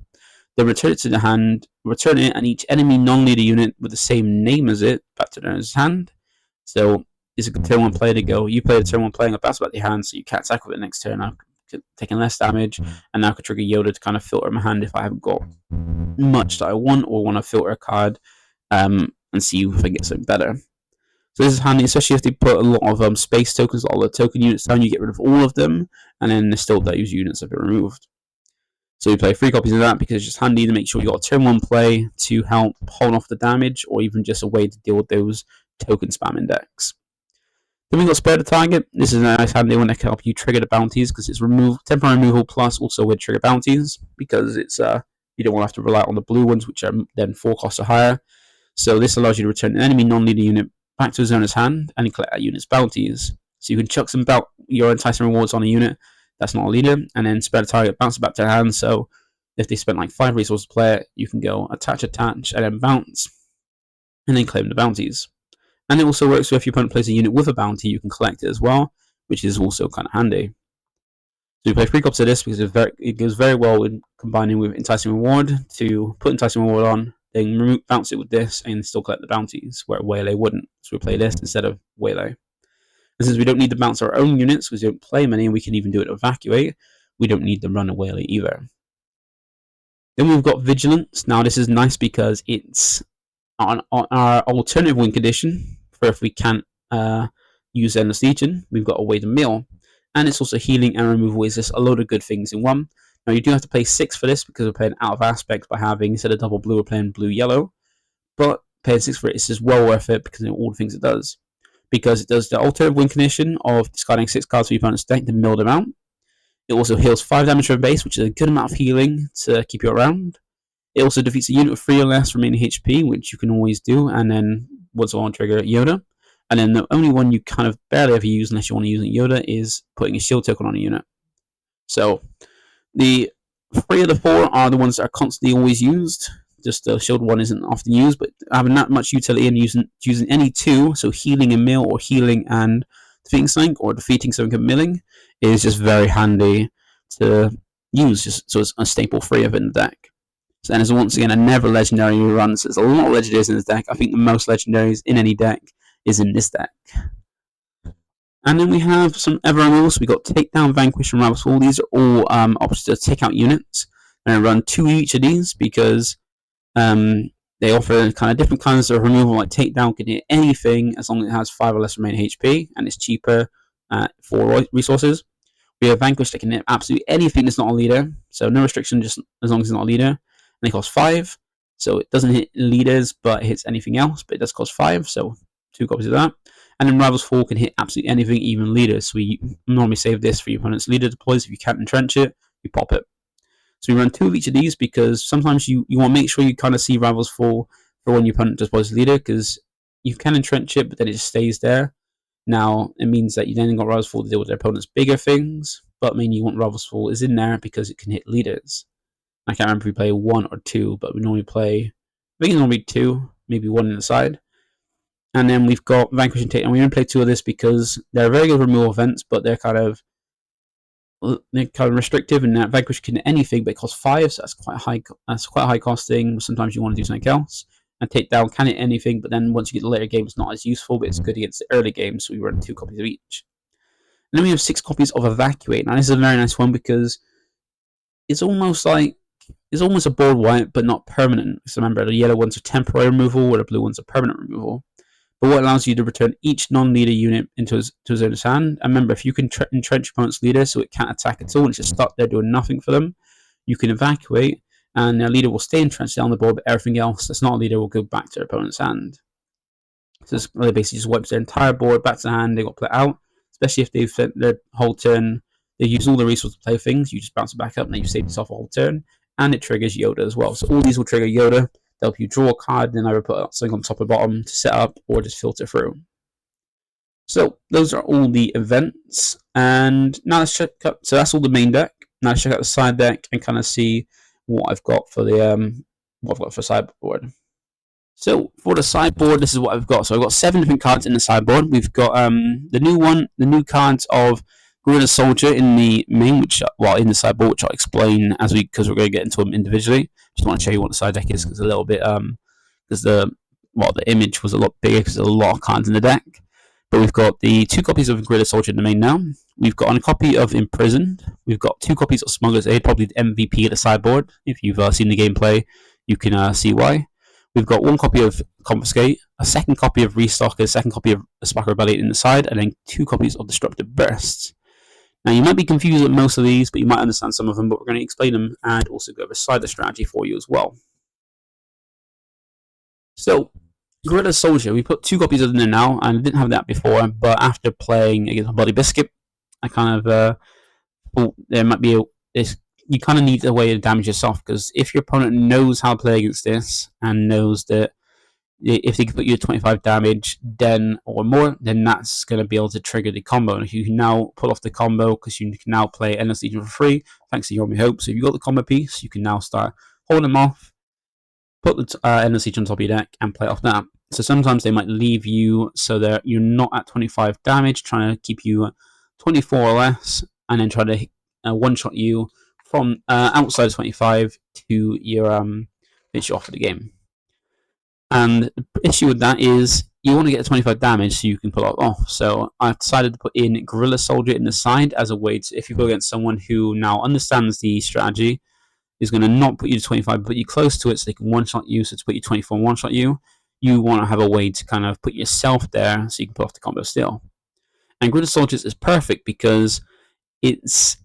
Then return it to the hand, return it, and each enemy non-leader unit with the same name as it back to their hand. So it's a good turn 1 play to go. You play the turn 1 playing a bounce back to your hand, so you can't attack with it next turn. I'm taking less damage, and now I could trigger Yoda to kind of filter my hand if I haven't got much that I want or want to filter a card and see if I get something better. So this is handy, especially if they put a lot of space tokens, all the token units down, you get rid of all of them, and then still those units have been removed. So you play 3 copies of that because it's just handy to make sure you got a turn 1 play to help hold off the damage, or even just a way to deal with those token spamming decks. Then we got Spare the Target. This is a nice handy one that can help you trigger the bounties because it's temporary removal plus also with trigger bounties, because it's you don't want to have to rely on the blue ones, which are then 4 costs or higher. So this allows you to return an enemy non-leader unit back to his owner's hand and collect that unit's bounties. So you can chuck your enticing rewards on a unit that's not a leader, and then Spare the Target, bounce it back to their hand. So if they spent like 5 resources to play it, you can go attach, and then bounce, and then claim the bounties. And it also works if your opponent plays a unit with a bounty, you can collect it as well, which is also kind of handy. So you play 3 copies of this because it goes very well with combining with Enticing Reward to put Enticing Reward on, then bounce it with this, and still collect the bounties, where Waylay wouldn't. So we play this instead of Waylay. And since we don't need to bounce our own units, because we don't play many, and we can even do it Evacuate, we don't need to run a Waylay either. Then we've got Vigilance. Now this is nice because it's on our alternative win condition, for if we can't use Endless Legion, we've got a way to mill. And it's also healing and removal is just a load of good things in one. Now you do have to play 6 for this because we're playing out of aspect by having, instead of double blue, we're playing blue-yellow. But paying 6 for it is just well worth it because of all the things it does. Because it does the alternative win condition of discarding 6 cards for your opponent's deck to mill them out. It also heals 5 damage from base, which is a good amount of healing to keep you around. It also defeats a unit with 3 or less remaining HP, which you can always do, and then once on trigger Yoda. And then the only one you kind of barely ever use unless you want to use Yoda is putting a shield token on a unit. So the 3 of the 4 are the ones that are constantly always used. Just the shield one isn't often used, but having that much utility and using any 2, so healing and mill, or healing and defeating something, or defeating something and milling, is just very handy to use, just so it's a staple 3 of it in the deck. So then there's once again a never legendary run, so there's a lot of legendaries in this deck. I think the most legendaries in any deck is in this deck. And then we have some other rules. We got Takedown, Vanquish, and Rival's Fall. These are all options to take out units. And I run 2 each of these because they offer kind of different kinds of removal. Like Takedown can hit anything as long as it has 5 or less remaining HP, and it's cheaper for resources. We have Vanquish that can hit absolutely anything that's not a leader, so no restriction, just as long as it's not a leader. And it costs 5, so it doesn't hit leaders, but it hits anything else, but it does cost 5, so 2 copies of that. And then Rival's Fall can hit absolutely anything, even leaders. So we normally save this for your opponent's leader deploys. If you can't entrench it, you pop it. So we run 2 of each of these because sometimes you want to make sure you kind of see Rival's Fall for when your opponent deploys leader, because you can entrench it, but then it just stays there. Now, it means that you then got Rival's Fall to deal with their opponent's bigger things, but you want Rival's Fall is in there because it can hit leaders. I can't remember if we play 1 or 2, but we normally play, I think it's normally 2, maybe 1 in the side. And then we've got Vanquish and Take, and we only play 2 of this because they're very good removal events, but they're kind of restrictive, and that Vanquish can hit anything, but it costs 5, so that's quite a high costing. Sometimes you want to do something else. And Takedown can hit anything, but then once you get the later game, it's not as useful, but it's good against the early game, so we run 2 copies of each. And then we have 6 copies of Evacuate. Now this is a very nice one because it's almost like is almost a board wipe, but not permanent. So remember, the yellow ones are temporary removal, where the blue ones are permanent removal. But what allows you to return each non-leader unit into his owner's hand. And remember, if you can entrench your opponent's leader so it can't attack at all and it's just stuck there doing nothing for them, you can evacuate, and their leader will stay entrenched down the board, but everything else that's not a leader will go back to their opponent's hand. So this really basically just wipes their entire board back to the hand. They got to play it out, especially if they've spent their whole turn. They use all the resources to play things. You just bounce it back up, and then you save yourself a whole turn. And it triggers Yoda as well. So all these will trigger Yoda. They'll help you draw a card, then either put something on top or bottom to set up, or just filter through. So those are all the events. And now let's check out. So that's all the main deck. Now let's check out the side deck and kind of see what I've got for the sideboard. So for the sideboard, this is what I've got. So I've got 7 different cards in the sideboard. We've got the new cards of Guerrilla Soldier in the main, in the sideboard, which I'll explain because we're going to get into them individually. Just want to show you what the side deck is, because a little bit because the image was a lot bigger because there's a lot of cards in the deck. But we've got the 2 copies of Guerrilla Soldier in the main now. We've got a copy of Imprisoned. We've got 2 copies of Smuggler's Aid, probably the MVP of the sideboard. If you've seen the gameplay, you can see why. We've got 1 copy of Confiscate, a 2nd copy of Restock, a 2nd copy of Spark Rebellion in the side, and then 2 copies of Destructive Bursts. Now, you might be confused with most of these, but you might understand some of them, but we're going to explain them and also go over side the strategy for you as well. So, Guerrilla Soldier, we put 2 copies of them in now, and I didn't have that before, but after playing against Bloody Biscuit, I kind of thought there might be you kind of need a way to damage yourself, because if your opponent knows how to play against this and knows that if they can put you at 25 damage or more, then that's going to be able to trigger the combo. And you can now pull off the combo because you can now play Endless Legion for free thanks to Your Hope. So if you've got the combo piece, you can now start holding them off, put the Endless Legion on top of your deck and play off that. So sometimes they might leave you so that you're not at 25 damage, trying to keep you 24 or less, and then try to one-shot you from outside of 25 to your finish you off for the game. And the issue with that is you want to get 25 damage so you can pull it off. So I've decided to put in Guerrilla Soldier in the side as a way to, if you go against someone who now understands the strategy, is going to not put you to 25, but put you close to it so they can one-shot you, so to put you 24 and one-shot you, you want to have a way to kind of put yourself there so you can pull off the combo still. And Guerrilla Soldiers is perfect because it's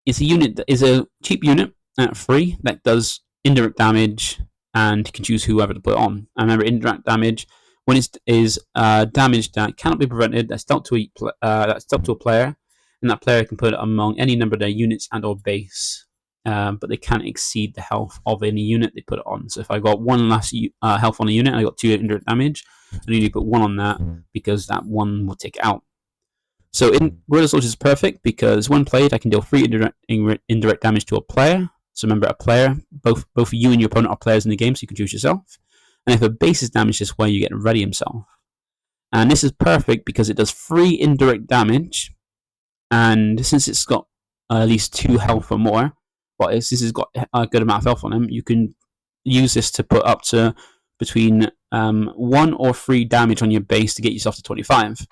a unit that is a cheap unit at free that does indirect damage, and you can choose whoever to put on. And remember, indirect damage, when it is damage that cannot be prevented, that's dealt to a player, and that player can put it among any number of their units and or base, but they can't exceed the health of any unit they put it on. So if I got 1 less health on a unit, I got 2 indirect damage, I need to put 1 on that because that 1 will take it out. So Guerrilla Soldier is perfect because when played, I can deal 3 indirect damage to a player. So remember, a player, both you and your opponent are players in the game, so you can choose yourself. And if a base is damaged this way, you get ready himself. And this is perfect because it does 3 indirect damage, and since it's got at least 2 health or more, but this has got a good amount of health on him, you can use this to put up to between 1 or 3 damage on your base to get yourself to 25.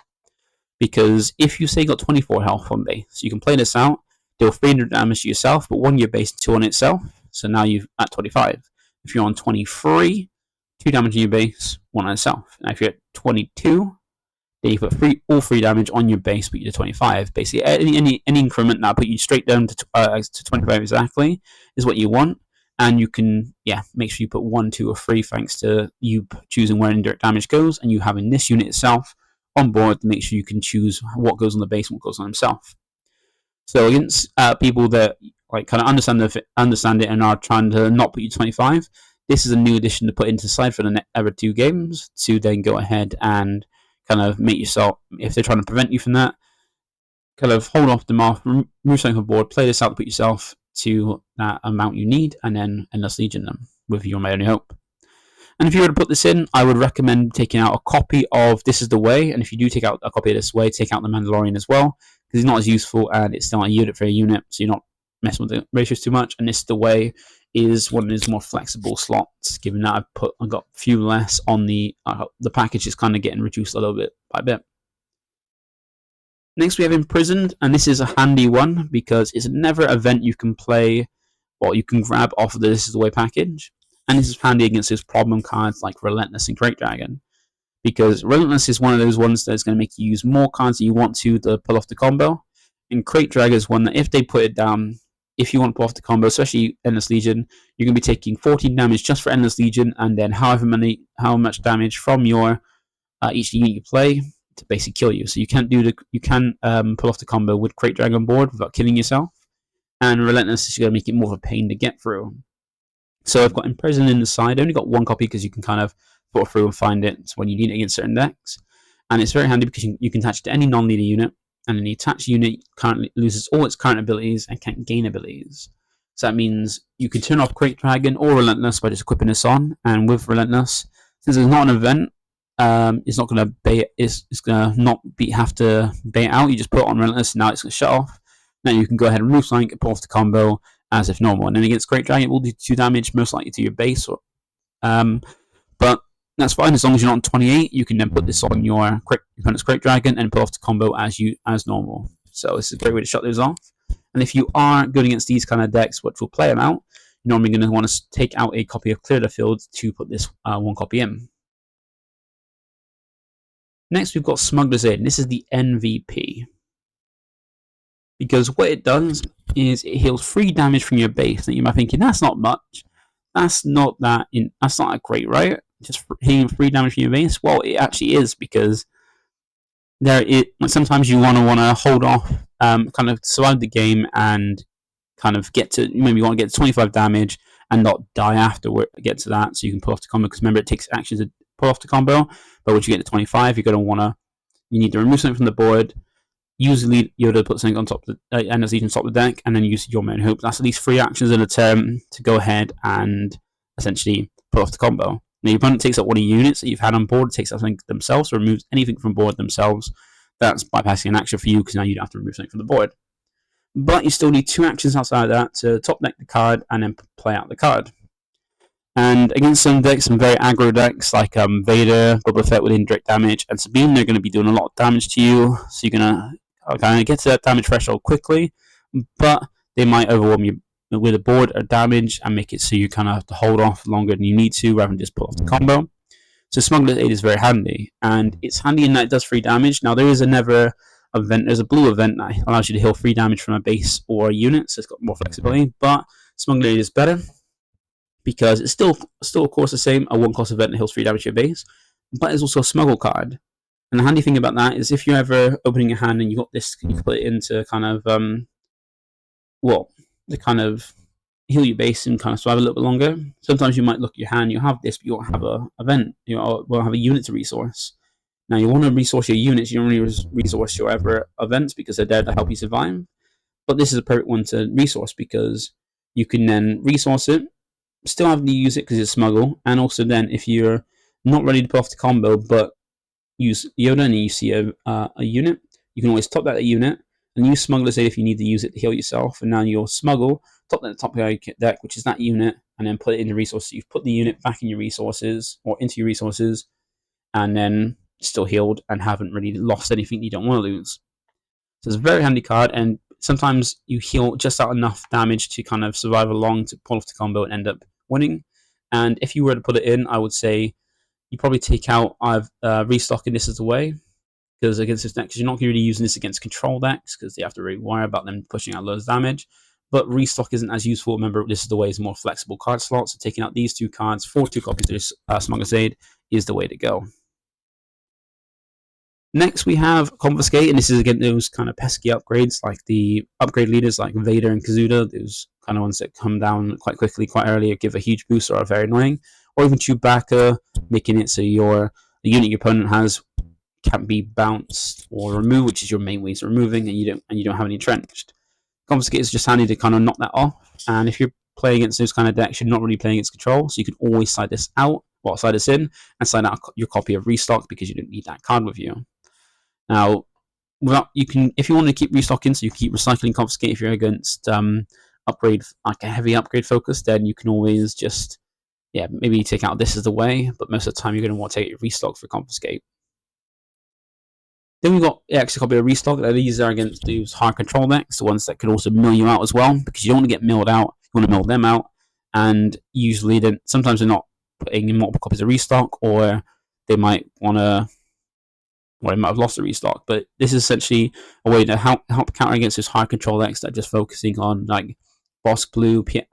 Because if you say you got 24 health on base, you can play this out, deal 300 damage to yourself, but 1 on your base, 2 on itself. So now you're at 25. If you're on 23, 2 damage on your base, 1 on itself. Now if you're at 22, then you put all 3 damage on your base, put you to 25. Basically, any increment that put you straight down to 25 exactly is what you want. And you can, make sure you put 1, 2, or 3 thanks to you choosing where indirect damage goes, and you having this unit itself on board to make sure you can choose what goes on the base and what goes on himself. So against people that kind of understand it and are trying to not put you 25, this is a new addition to put into the side for the other 2 games to then go ahead and kind of make yourself, if they're trying to prevent you from that, kind of hold off them off, move something on board, play this out to put yourself to that amount you need, and then Endless Legion them with Your Only Hope. And if you were to put this in, I would recommend taking out a copy of This Is the Way. And if you do take out a copy of This Way, take out the Mandalorian as well, because he's not as useful and it's still a unit for a unit, so you're not messing with the ratios too much. And This Is the Way is one of his more flexible slots, given that I've got a few less on the package is kind of getting reduced a little bit by bit. Next we have Imprisoned, and this is a handy one because it's never an event you can play well, you can grab off of the This Is the Way package. And this is handy against those problem cards like Relentless and Great Dragon, because Relentless is one of those ones that's going to make you use more cards than you want to pull off the combo. And Crate Dragon is one that if they put it down, if you want to pull off the combo, especially Endless Legion, you're going to be taking 14 damage just for Endless Legion, and then how much damage from your each unit you play to basically kill you. So you can't pull off the combo with Crate Dragon board without killing yourself. And Relentless is going to make it more of a pain to get through. So I've got Imprison in the side. I only got one copy because you can kind of put through and find it when you need it against certain decks. And it's very handy because you can attach it to any non-leader unit, and then the attached unit currently loses all its current abilities and can't gain abilities. So that means you can turn off Crate Dragon or Relentless by just equipping this on. And with Relentless, since it's not an event, it's not going to bait. It's going to not have to bait out. You just put it on Relentless, and now it's going to shut off. Now you can go ahead and remove something, pull off the combo as if normal. And then against Great Dragon, it will do 2 damage, most likely to your base. But that's fine as long as you're not on 28. You can then put this on your opponent's Great Dragon and pull off the combo as normal. So this is a great way to shut those off. And if you are good against these kind of decks, which will play them out, you're normally going to want to take out a copy of Clear the Field to put this one copy in. Next, we've got Smuggler's Aid, and this is the MVP. Because what it does is it heals 3 damage from your base. And you might be thinking, that's not much. That's not that great, right? Just healing 3 damage from your base. Well, it actually is, because sometimes you want to hold off, kind of survive the game and kind of maybe you want to get to 25 damage and not die afterward. Get to that, so you can pull off the combo. Because remember, it takes action to pull off the combo. But once you get to 25, you need to remove something from the board. Use Yoda to put something on top of the Endless Legion on top of the deck, and then use your main hope. That's at least 3 actions in a turn to go ahead and essentially pull off the combo. Now, your opponent takes out one of your units that you've had on board, takes out something themselves, or removes anything from board themselves. That's bypassing an action for you, because now you don't have to remove something from the board. But you still need 2 actions outside of that to top deck the card and then play out the card. And against some decks, some very aggro decks like Vader, Boba Fett with indirect damage, and Sabine, they're going to be doing a lot of damage to you. So you're going to get to that damage threshold quickly, but they might overwhelm you with a board or damage and make it so you kind of have to hold off longer than you need to rather than just pull off the combo. So Smuggler's Aid is very handy, and it's handy in that it does 3 damage. Now there is there's a blue event that allows you to heal 3 damage from a base or a unit, so it's got more flexibility, but Smuggler's Aid is better because it's still of course the same, a 1-cost event that heals 3 damage to your base, but it's also a smuggle card. And the handy thing about that is if you're ever opening your hand and you got this, you can put it into kind of to kind of heal your base and kind of survive a little bit longer. Sometimes you might look at your hand, you have this, but you won't have an event, you won't have a unit to resource. Now you want to resource your units, you don't really resource your ever events because they're there to help you survive. But this is a perfect one to resource because you can then resource it, still have to use it because it's smuggle, and also then if you're not ready to pull off the combo but use Yoda and you see a unit, you can always top that unit and use Smuggler's Aid if you need to use it to heal yourself. And now you'll smuggle, top that top of your deck, which is that unit, and then put it in the resource. So you've put the unit back in your resources or into your resources, and then still healed and haven't really lost anything you don't want to lose. So it's a very handy card, and sometimes you heal just out enough damage to kind of survive along to pull off the combo and end up winning. And if you were to put it in, I would say you probably take out restocking This Is the Way, because against this deck, because you're not really using this against control decks because they have to really worry about them pushing out loads of damage. But restock isn't as useful. Remember, This Is the Way is a more flexible card slot, so taking out these 2 cards for 2 copies of Smuggler's Aid is the way to go. Next, we have Confiscate, and this is again those kind of pesky upgrades, like the upgrade leaders like Vader and Kazuda, those kind of ones that come down quite quickly, quite early, or give a huge boost or are very annoying. Or even Chewbacca, making it so the unit your opponent has can't be bounced or removed, which is your main ways of removing, and you don't have any entrenched. Confiscate is just handy to kind of knock that off. And if you're playing against those kind of decks, you're not really playing against control, so you can always slide this out, slide this in, and slide out your copy of Restock because you don't need that card with you. Now, if you want to keep restocking, so you keep recycling Confiscate. If you're against upgrade, like a heavy upgrade focus, then you can always just maybe take out This Is the Way, but most of the time you're going to want to take your Restock for Confiscate. Then we've got the extra copy of Restock. These are against those hard control decks, the ones that could also mill you out as well, because you don't want to get milled out You want to mill them out, and usually then sometimes they're not putting in multiple copies of restock, or they might want to, or they might have lost the restock. But this is essentially a way to help counter against those high control decks that are just focusing on like Boss Blue, Piet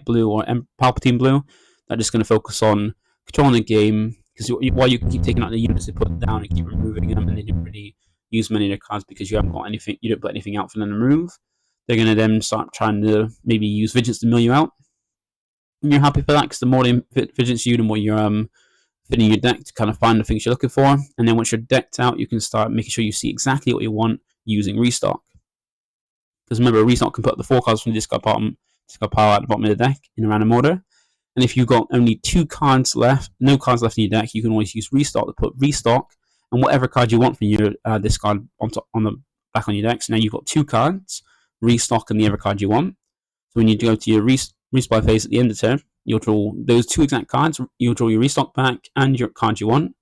Blue, or Palpatine Blue. That are just going to focus on controlling the game, because while you can keep taking out the units they put down and keep removing them, and they didn't really use many of their cards because you haven't got anything, you don't put anything out for them to remove. They're going to then start trying to maybe use Vigilance to mill you out. And you're happy for that, because the more they Vigilance you, the more you're fitting your deck to kind of find the things you're looking for. And then once you're decked out, you can start making sure you see exactly what you want using restock. Because remember, restock can put the 4 cards from the discard pile at the bottom of the deck in a random order. And if you've got only 2 cards left, no cards left in your deck, you can always use restock to put restock and whatever card you want from your discard on the back on your deck. So now you've got 2 cards, restock, and the other card you want. So when you go to your resupply phase at the end of the turn, you'll draw those 2 exact cards, you'll draw your restock back and your card you want,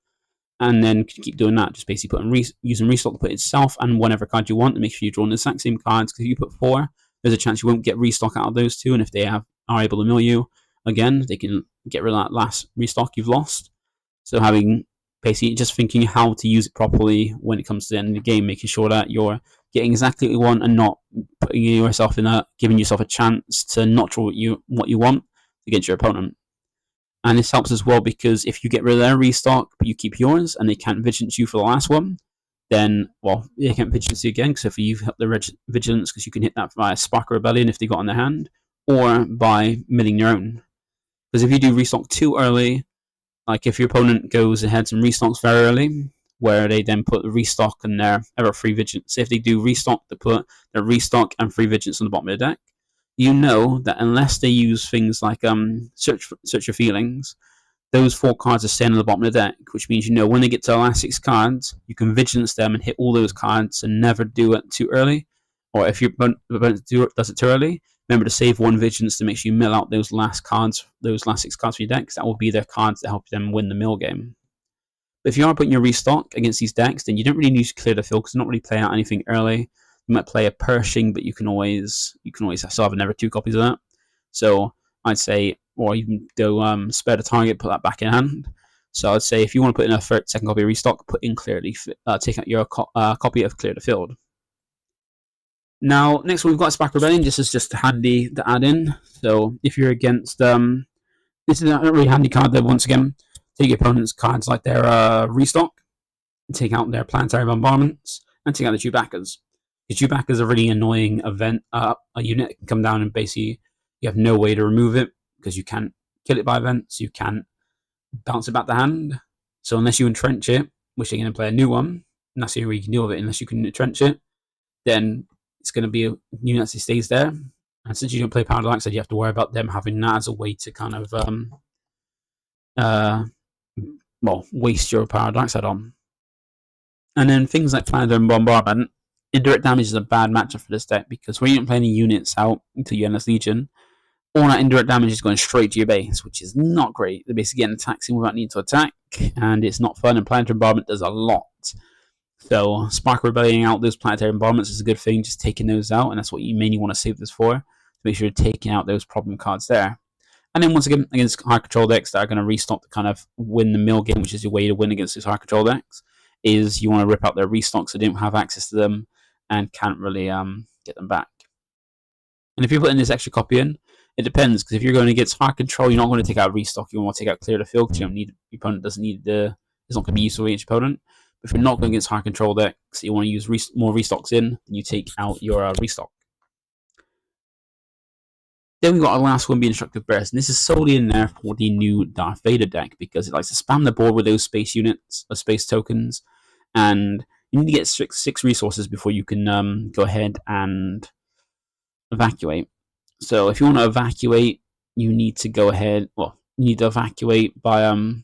and then keep doing that, just basically using restock to put itself and whatever card you want to make sure you're drawing the exact same cards, because if you put 4, there's a chance you won't get restock out of those 2, and if they are able to mill you again, they can get rid of that last restock you've lost. So having basically just thinking how to use it properly when it comes to the end of the game, making sure that you're getting exactly what you want and not putting yourself giving yourself a chance to not draw what you want against your opponent. And this helps as well, because if you get rid of their restock but you keep yours and they can't Vigilance you for the last one, then, well, they can't Vigilance you again, because if you've hit the Vigilance, because you can hit that via Spark or Rebellion if they got on their hand, or by milling your own. Because if you do restock too early, like if your opponent goes ahead and restocks very early, where they then put the restock and their ever free Vigilance, if they do restock, they put their restock and free Vigilance on the bottom of the deck, you know that unless they use things like search your feelings, those 4 cards are staying on the bottom of the deck, which means, you know, when they get to the last 6 cards, you can Vigilance them and hit all those cards and never do it too early. Or if your opponent does it too early, remember to save 1 Vigilance to make sure you mill out those last cards, those last 6 cards for your deck, because that will be their cards that help them win the mill game. But if you are putting your restock against these decks, then you don't really need to clear the field, because they're not really playing out anything early. You might play a Pershing, but you can always still have another 2 copies of that. So I'd say, or even go spare the target, put that back in hand. So I'd say if you want to put in a second copy of restock, put in take out your copy of Clear the Field. Now, next one we've got Spark Rebellion. This is just handy to add in. So if you're against, this is a really handy card that, once again, take your opponent's cards like their restock, take out their planetary bombardments, and take out the Chewbaccas. The Chewbacca's a really annoying event, a unit that can come down and basically you have no way to remove it, because you can't kill it by events, you can't bounce it back the hand. So unless you entrench it, which you're going to play a new one, and that's the only way you can deal with it, unless you can entrench it, then it's going to be a unit that stays there. And since you don't play Power Dark Side, you have to worry about them having that as a way to kind of waste your Power Dark Side on. And then things like Planetary Bombardment, indirect damage is a bad matchup for this deck, because when you don't play any units out until you Endless Legion, all that indirect damage is going straight to your base, which is not great. They're basically getting attacks without needing to attack, and it's not fun, and Planetary Bombardment does a lot. So Spark Rebellion out those Planetary Bombardments is a good thing, just taking those out, and that's what you mainly want to save this for, to make sure you're taking out those problem cards there. And then once again, against high control decks that are going to restock to kind of win the mill game, which is your way to win against those high control decks, is you want to rip out their restocks so they don't have access to them and can't really get them back. And if you put in this extra copy in, it depends, because if you're going against high control, you're not going to take out restock. You want to take out Clear the Field, because your opponent doesn't need it's not going to be useful against your opponent. But if you're not going against high control decks, you want to use more restocks in, then you take out your restock. Then we've got our last one being Destructive Burst, and this is solely in there for the new Darth Vader deck, because it likes to spam the board with those space units, or space tokens, and you need to get 6 resources before you can go ahead and evacuate. So if you want to evacuate, you need to go ahead, you need to evacuate by, you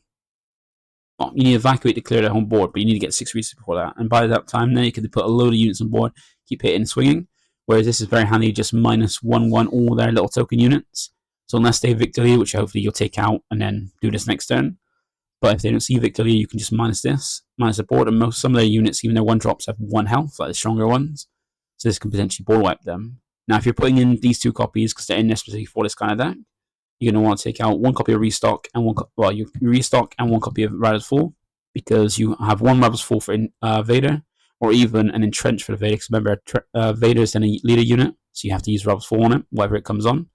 need to evacuate to clear their home board, but you need to get 6 resources before that, and by that time then you can put a load of units on board, keep hitting and swinging. Whereas this is very handy, just -1/1 all their little token units. So unless they have Victory, which hopefully you'll take out and then do this next turn. But if they don't see Victory, you can just minus the board. And some of their units, even their 1-drops, have 1 health, like the stronger ones. So this can potentially board wipe them. Now, if you're putting in these 2 copies because they're in there specifically for this kind of deck, you're going to want to take out 1 copy of Restock and you Restock and 1 copy of Riders Fall, because you have 1 Riders Fall for Vader, or even an Entrench for the Vader. Because remember, Vader is then a leader unit, so you have to use Riders Fall on it, whatever it comes on,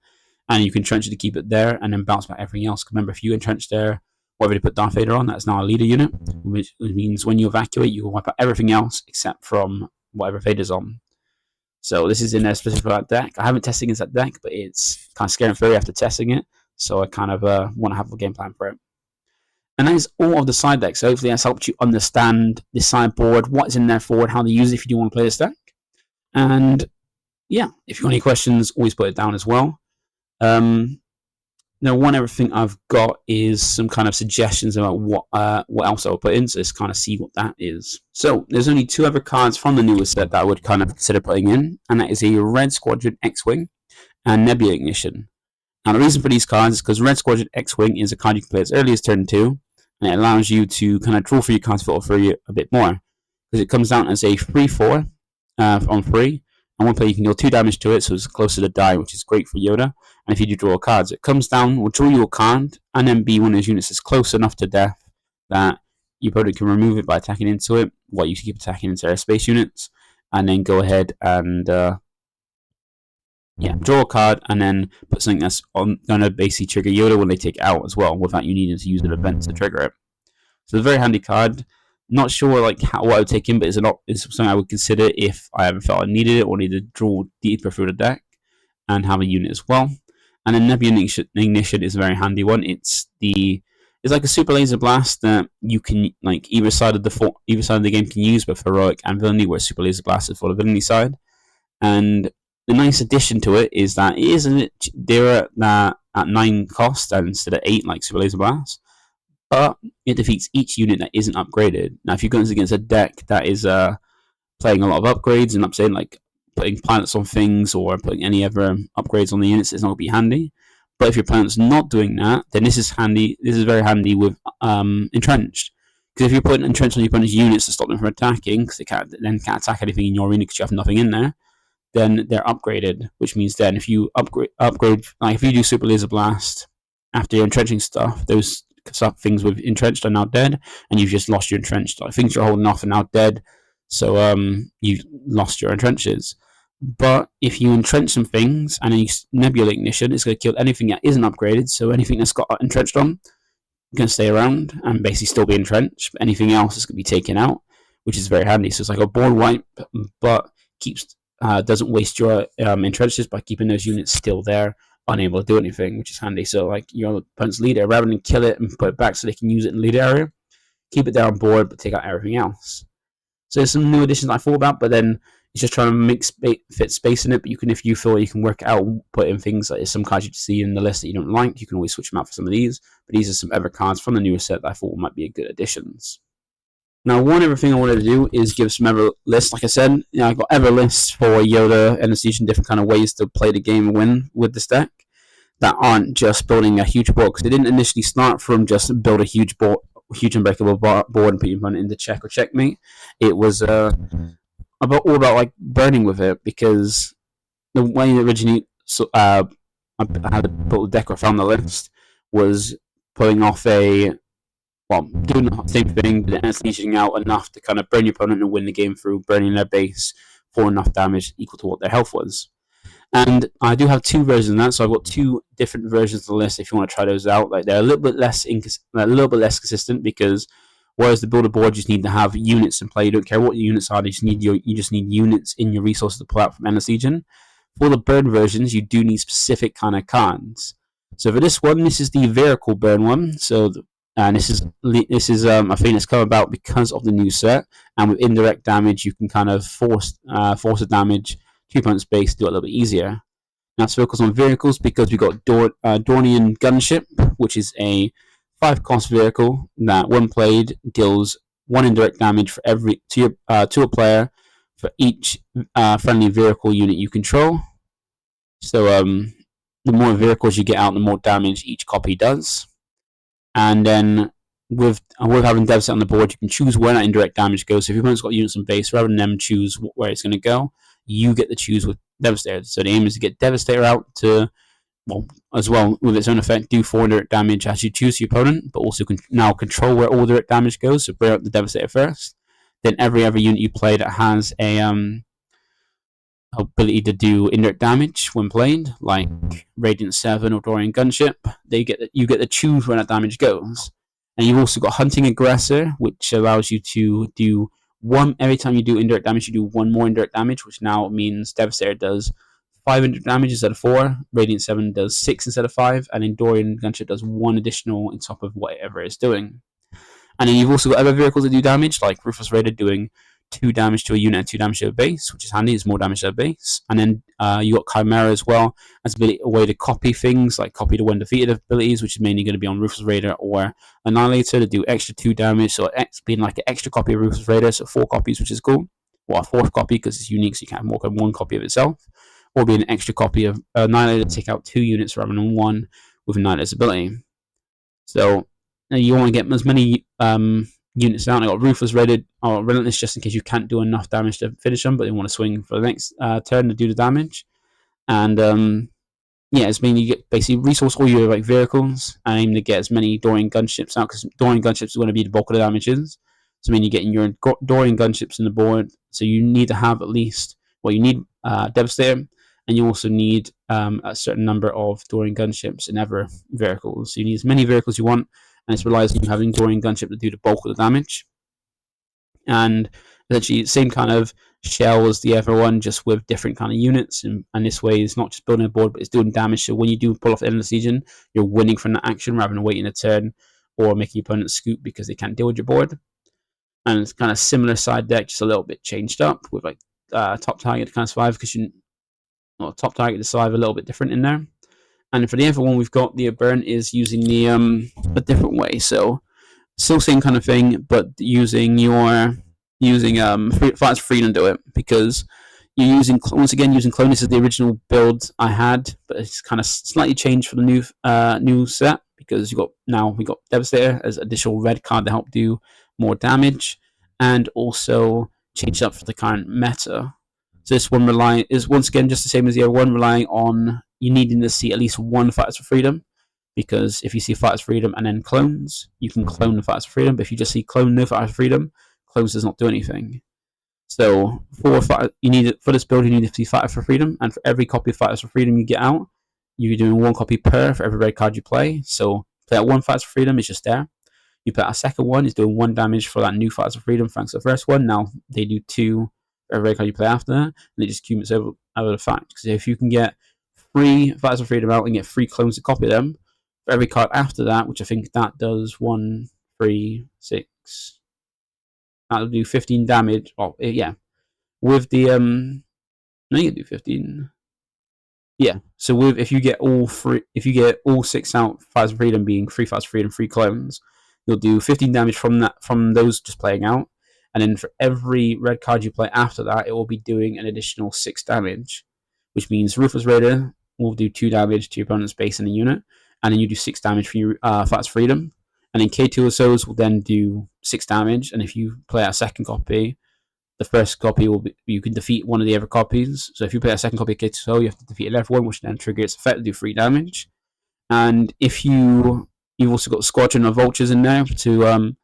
and you can entrench it to keep it there, and then bounce back everything else. Remember, if you entrench there, whatever you put Darth Vader on, that's now a leader unit, which means when you evacuate, you can wipe out everything else except from whatever Vader's on. So this is in there specific for that deck. I haven't tested against that deck, but it's kind of scary and furry after testing it, so I kind of want to have a game plan for it. And that is all of the side decks. So hopefully that's helped you understand the sideboard, what's in there for it, how to use it if you do want to play this deck. And yeah, if you've got any questions, always put it down as well. Now, one other thing I've got is some kind of suggestions about what else I'll put in, so let's kind of see what that is. So there's only 2 other cards from the newest set that I would kind of consider putting in, and that is a Red Squadron X-Wing and Nebula Ignition. Now, the reason for these cards is because Red Squadron X-Wing is a card you can play as early as turn 2, and it allows you to kind of draw for your cards, filter for you a bit more, because it comes down as a 3/4 on 3. And 1 player, you can deal 2 damage to it, so it's closer to die, which is great for Yoda. And if you do draw cards, it comes down, will draw you a card, and then be one of those units that's close enough to death that your opponent can remove it by attacking into it, while you keep attacking into airspace units, and then go ahead and draw a card, and then put something that's going to basically trigger Yoda when they take it out as well, without you needing to use an event to trigger it. So it's a very handy card. Not sure what I would take in, but it's something I would consider if I ever felt I needed it or needed to draw deeper through the deck and have a unit as well. And then Nebula Ignition is a very handy one. It's like a super laser blast that you can, like, either side of the game can use, both heroic and villainy, where super laser blast is for the villainy side. And the nice addition to it is that it is dearer at 9 cost instead of 8 like super laser blast. But it defeats each unit that isn't upgraded. Now, if you're going against a deck that is playing a lot of upgrades and upgrading, like putting pilots on things or putting any other upgrades on the units, it's not going to be handy. But if your opponent's not doing that, then this is handy. This is very handy with Entrenched. Because if you're putting Entrenched on your opponent's units to stop them from attacking, because they can't attack anything in your arena because you have nothing in there, then they're upgraded. Which means then if you upgrade, like if you do Super Laser Blast after your entrenching stuff, those things with entrenched are now dead, and you've just lost your entrenched. Like, things you're holding off are now dead, so you've lost your entrenches. But if you entrench some things and then you Nebula Ignition, it's going to kill anything that isn't upgraded. So anything that's got entrenched on, going to stay around and basically still be entrenched. But anything else is going to be taken out, which is very handy. So it's like a board wipe, but doesn't waste your entrenches by keeping those units still there, unable to do anything, which is handy. So like your opponent's leader, rather than kill it and put it back so they can use it in the leader area, keep it there on board but take out everything else. So there's some new additions I thought about, but then it's just trying to fit space in it. But you can, if you feel you can work it out, put in things like some cards you see in the list that you don't like, you can always switch them out for some of these. But these are some other cards from the newer set that I thought might be a good additions. Now, one other thing I wanted to do is give some other lists. Like I said, I've got other lists for Yoda, Endless Legion, different kind of ways to play the game and win with this deck that aren't just building a huge board. Because they didn't initially start from just build a huge board, huge unbreakable board and put your opponent into check or checkmate. It was all about like burning with it, because the way it originally I had to build the deck or found the list was putting off doing the same thing, but then leashing out enough to kind of burn your opponent and win the game through burning their base for enough damage equal to what their health was. And I do have 2 versions of that, so I've got 2 different versions of the list if you want to try those out. Like, they're a little bit less consistent, because whereas the builder board, you just need to have units in play. You don't care what your units are, you just need units in your resources to pull out from Endless Legion. For the burn versions, you do need specific kind of cards. So for this one, this is the Vehicle Burn one. So this is a thing that's come about because of the new set, and with indirect damage, you can kind of force the damage to your opponent's base to do it a little bit easier. Now, it's focused on vehicles because we've got Dornian Gunship, which is a 5-cost vehicle that, when played, deals 1 indirect damage for to a player for each friendly vehicle unit you control. So the more vehicles you get out, the more damage each copy does. And then with having dev set on the board, you can choose where that indirect damage goes. So if your opponent's got units on base, rather than them choose where it's going to go, you get to choose Devastator. So the aim is to get Devastator out to, well, as well with its own effect, do 4 direct damage as you choose your opponent, but also now control where all direct damage goes. So bring out the Devastator first. Then every other unit you play that has a ability to do indirect damage when played, like Radiant 7 or Dorian Gunship, you get to choose where that damage goes. And you've also got Hunting Aggressor, which allows you to do one every time you do indirect damage, you do one more indirect damage, which now means Devastator does 500 damage instead of 4, Radiant 7 does 6 instead of 5, and then Dorian Gunship does 1 additional on top of whatever it's doing. And then you've also got other vehicles that do damage, like Ruthless Raider doing 2 damage to a unit and 2 damage to a base, which is handy, it's more damage to a base. And then you got Chimera as well, as a way to copy things, like copy the when defeated abilities, which is mainly going to be on Ruthless Raider or Annihilator to do extra 2 damage, so being like an extra copy of Ruthless Raider, so 4 copies, which is cool. Well, a 4th copy because it's unique, so you can't have more than 1 copy of itself. Or be an extra copy of Annihilator to take out 2 units rather than 1 with Annihilator's ability. So you want to get as many units out. I got Ruthless Rated or Relentless just in case you can't do enough damage to finish them, but they want to swing for the next turn to do the damage. And yeah, it's mean you get basically resource all your like vehicles and aim to get as many Dorian Gunships out, because Dorian Gunships are going to be the bulk of the damages. So I mean you're getting your Dorian Gunships in the board. So you need to have at least, well, you need Devastator, and you also need a certain number of Dorian Gunships in other vehicles. So you need as many vehicles you want, and it relies on you having Dorian Gunship to do the bulk of the damage. And essentially, same kind of shell as the other one, just with different kind of units. And this way, it's not just building a board, but it's doing damage. So when you do pull off Endless Legion, you're winning from that action rather than waiting a turn or making your opponent scoop because they can't deal with your board. And it's kind of similar side deck, just a little bit changed up with like top target to kind of survive, because top target to survive a little bit different in there. And for the other one, we've got the burn is using the a different way. So still same kind of thing, but using Fighters for Freedom to it, because you're using, once again, using clone. This is the original build I had, but it's kind of slightly changed for the new set, because we got Devastator as additional red card to help do more damage, and also changed up for the current meta. So this one is once again just the same as the other one, relying on you needing to see at least one Fighters for Freedom, because if you see Fighters for Freedom and then clones, you can clone the Fighters for Freedom, but if you just see clone no Fighters for Freedom, clones does not do anything. So for this build, you need to see Fighters for Freedom, and for every copy of Fighters for Freedom you get out, you're doing 1 copy per for every red card you play. So play out 1 Fighters for Freedom, it's just there. You put out a second one, it's doing 1 damage for that new Fighters for Freedom thanks to the first one. Now they do 2 for every red card you play after that, and it just cumulates over the fact. Because if you can get 3 Fighters for Freedom out and get 3 clones to copy them, for every card after that, which I think that does 1, 3, 6, that'll do 15 damage. Oh, yeah. With the, no, you can do 15. Yeah, so if you get all 6 out, Fighters for Freedom being 3 Fighters for Freedom, 3 clones, you'll do 15 damage from those just playing out. And then for every red card you play after that, it will be doing an additional 6 damage, which means Ruthless Raider will do 2 damage to your opponent's base in a unit, and then you do 6 damage for your Fighters for Freedom. And then K2SOs will then do 6 damage, and if you play a second copy, the first copy will be, you can defeat one of the other copies. So if you play a second copy of K2SO, you have to defeat another one, which then triggers its effect to do 3 damage. And if you've also got Squadron of Vultures in there to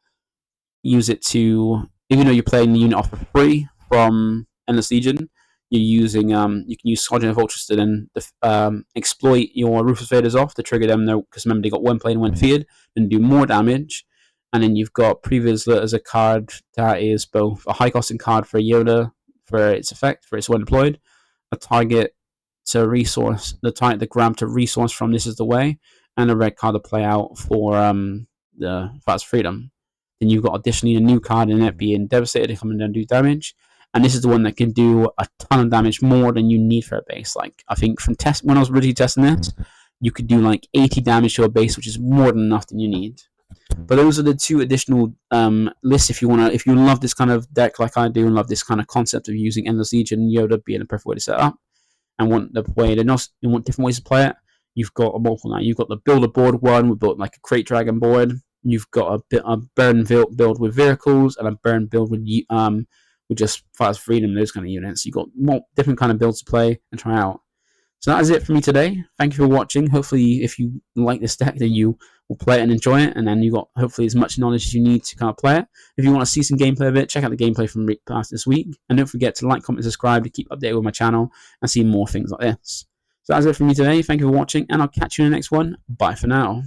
use it to, even though you're playing the unit off for free from Endless Legion, you're using you can use Squadron of Vultures to then exploit your Ruthless Raiders off to trigger them, because remember they got 1 plane and 1 defeated, and do more damage. And then you've got Previous as a card that is both a high costing card for Yoda for its effect, for its when deployed, a target to resource, the grab to resource from This Is the Way, and a red card to play out for the Fighters for Freedom. Then you've got additionally a new card in it being Devastator to come in and do damage. And this is the one that can do a ton of damage, more than you need for a base. Like, I think when I was originally testing this, you could do like 80 damage to a base, which is more than enough than you need. But those are the 2 additional lists if you love this kind of deck like I do, and love this kind of concept of using Endless Legion Yoda being a perfect way to set up, and want different ways to play it. You've got a multiple now. You've got the build a board one, we built like a Crate Dragon board. You've got a burn build with vehicles, and a burn build with with just Fires Freedom, those kind of units. You've got more different kind of builds to play and try out. So that is it for me today. Thank you for watching. Hopefully, if you like this deck, then you will play it and enjoy it, and then you got hopefully as much knowledge as you need to kind of play it. If you want to see some gameplay of it, check out the gameplay from past this week, and don't forget to like, comment, subscribe to keep updated with my channel and see more things like this. So that's it for me today. Thank you for watching, and I'll catch you in the next one. Bye for now.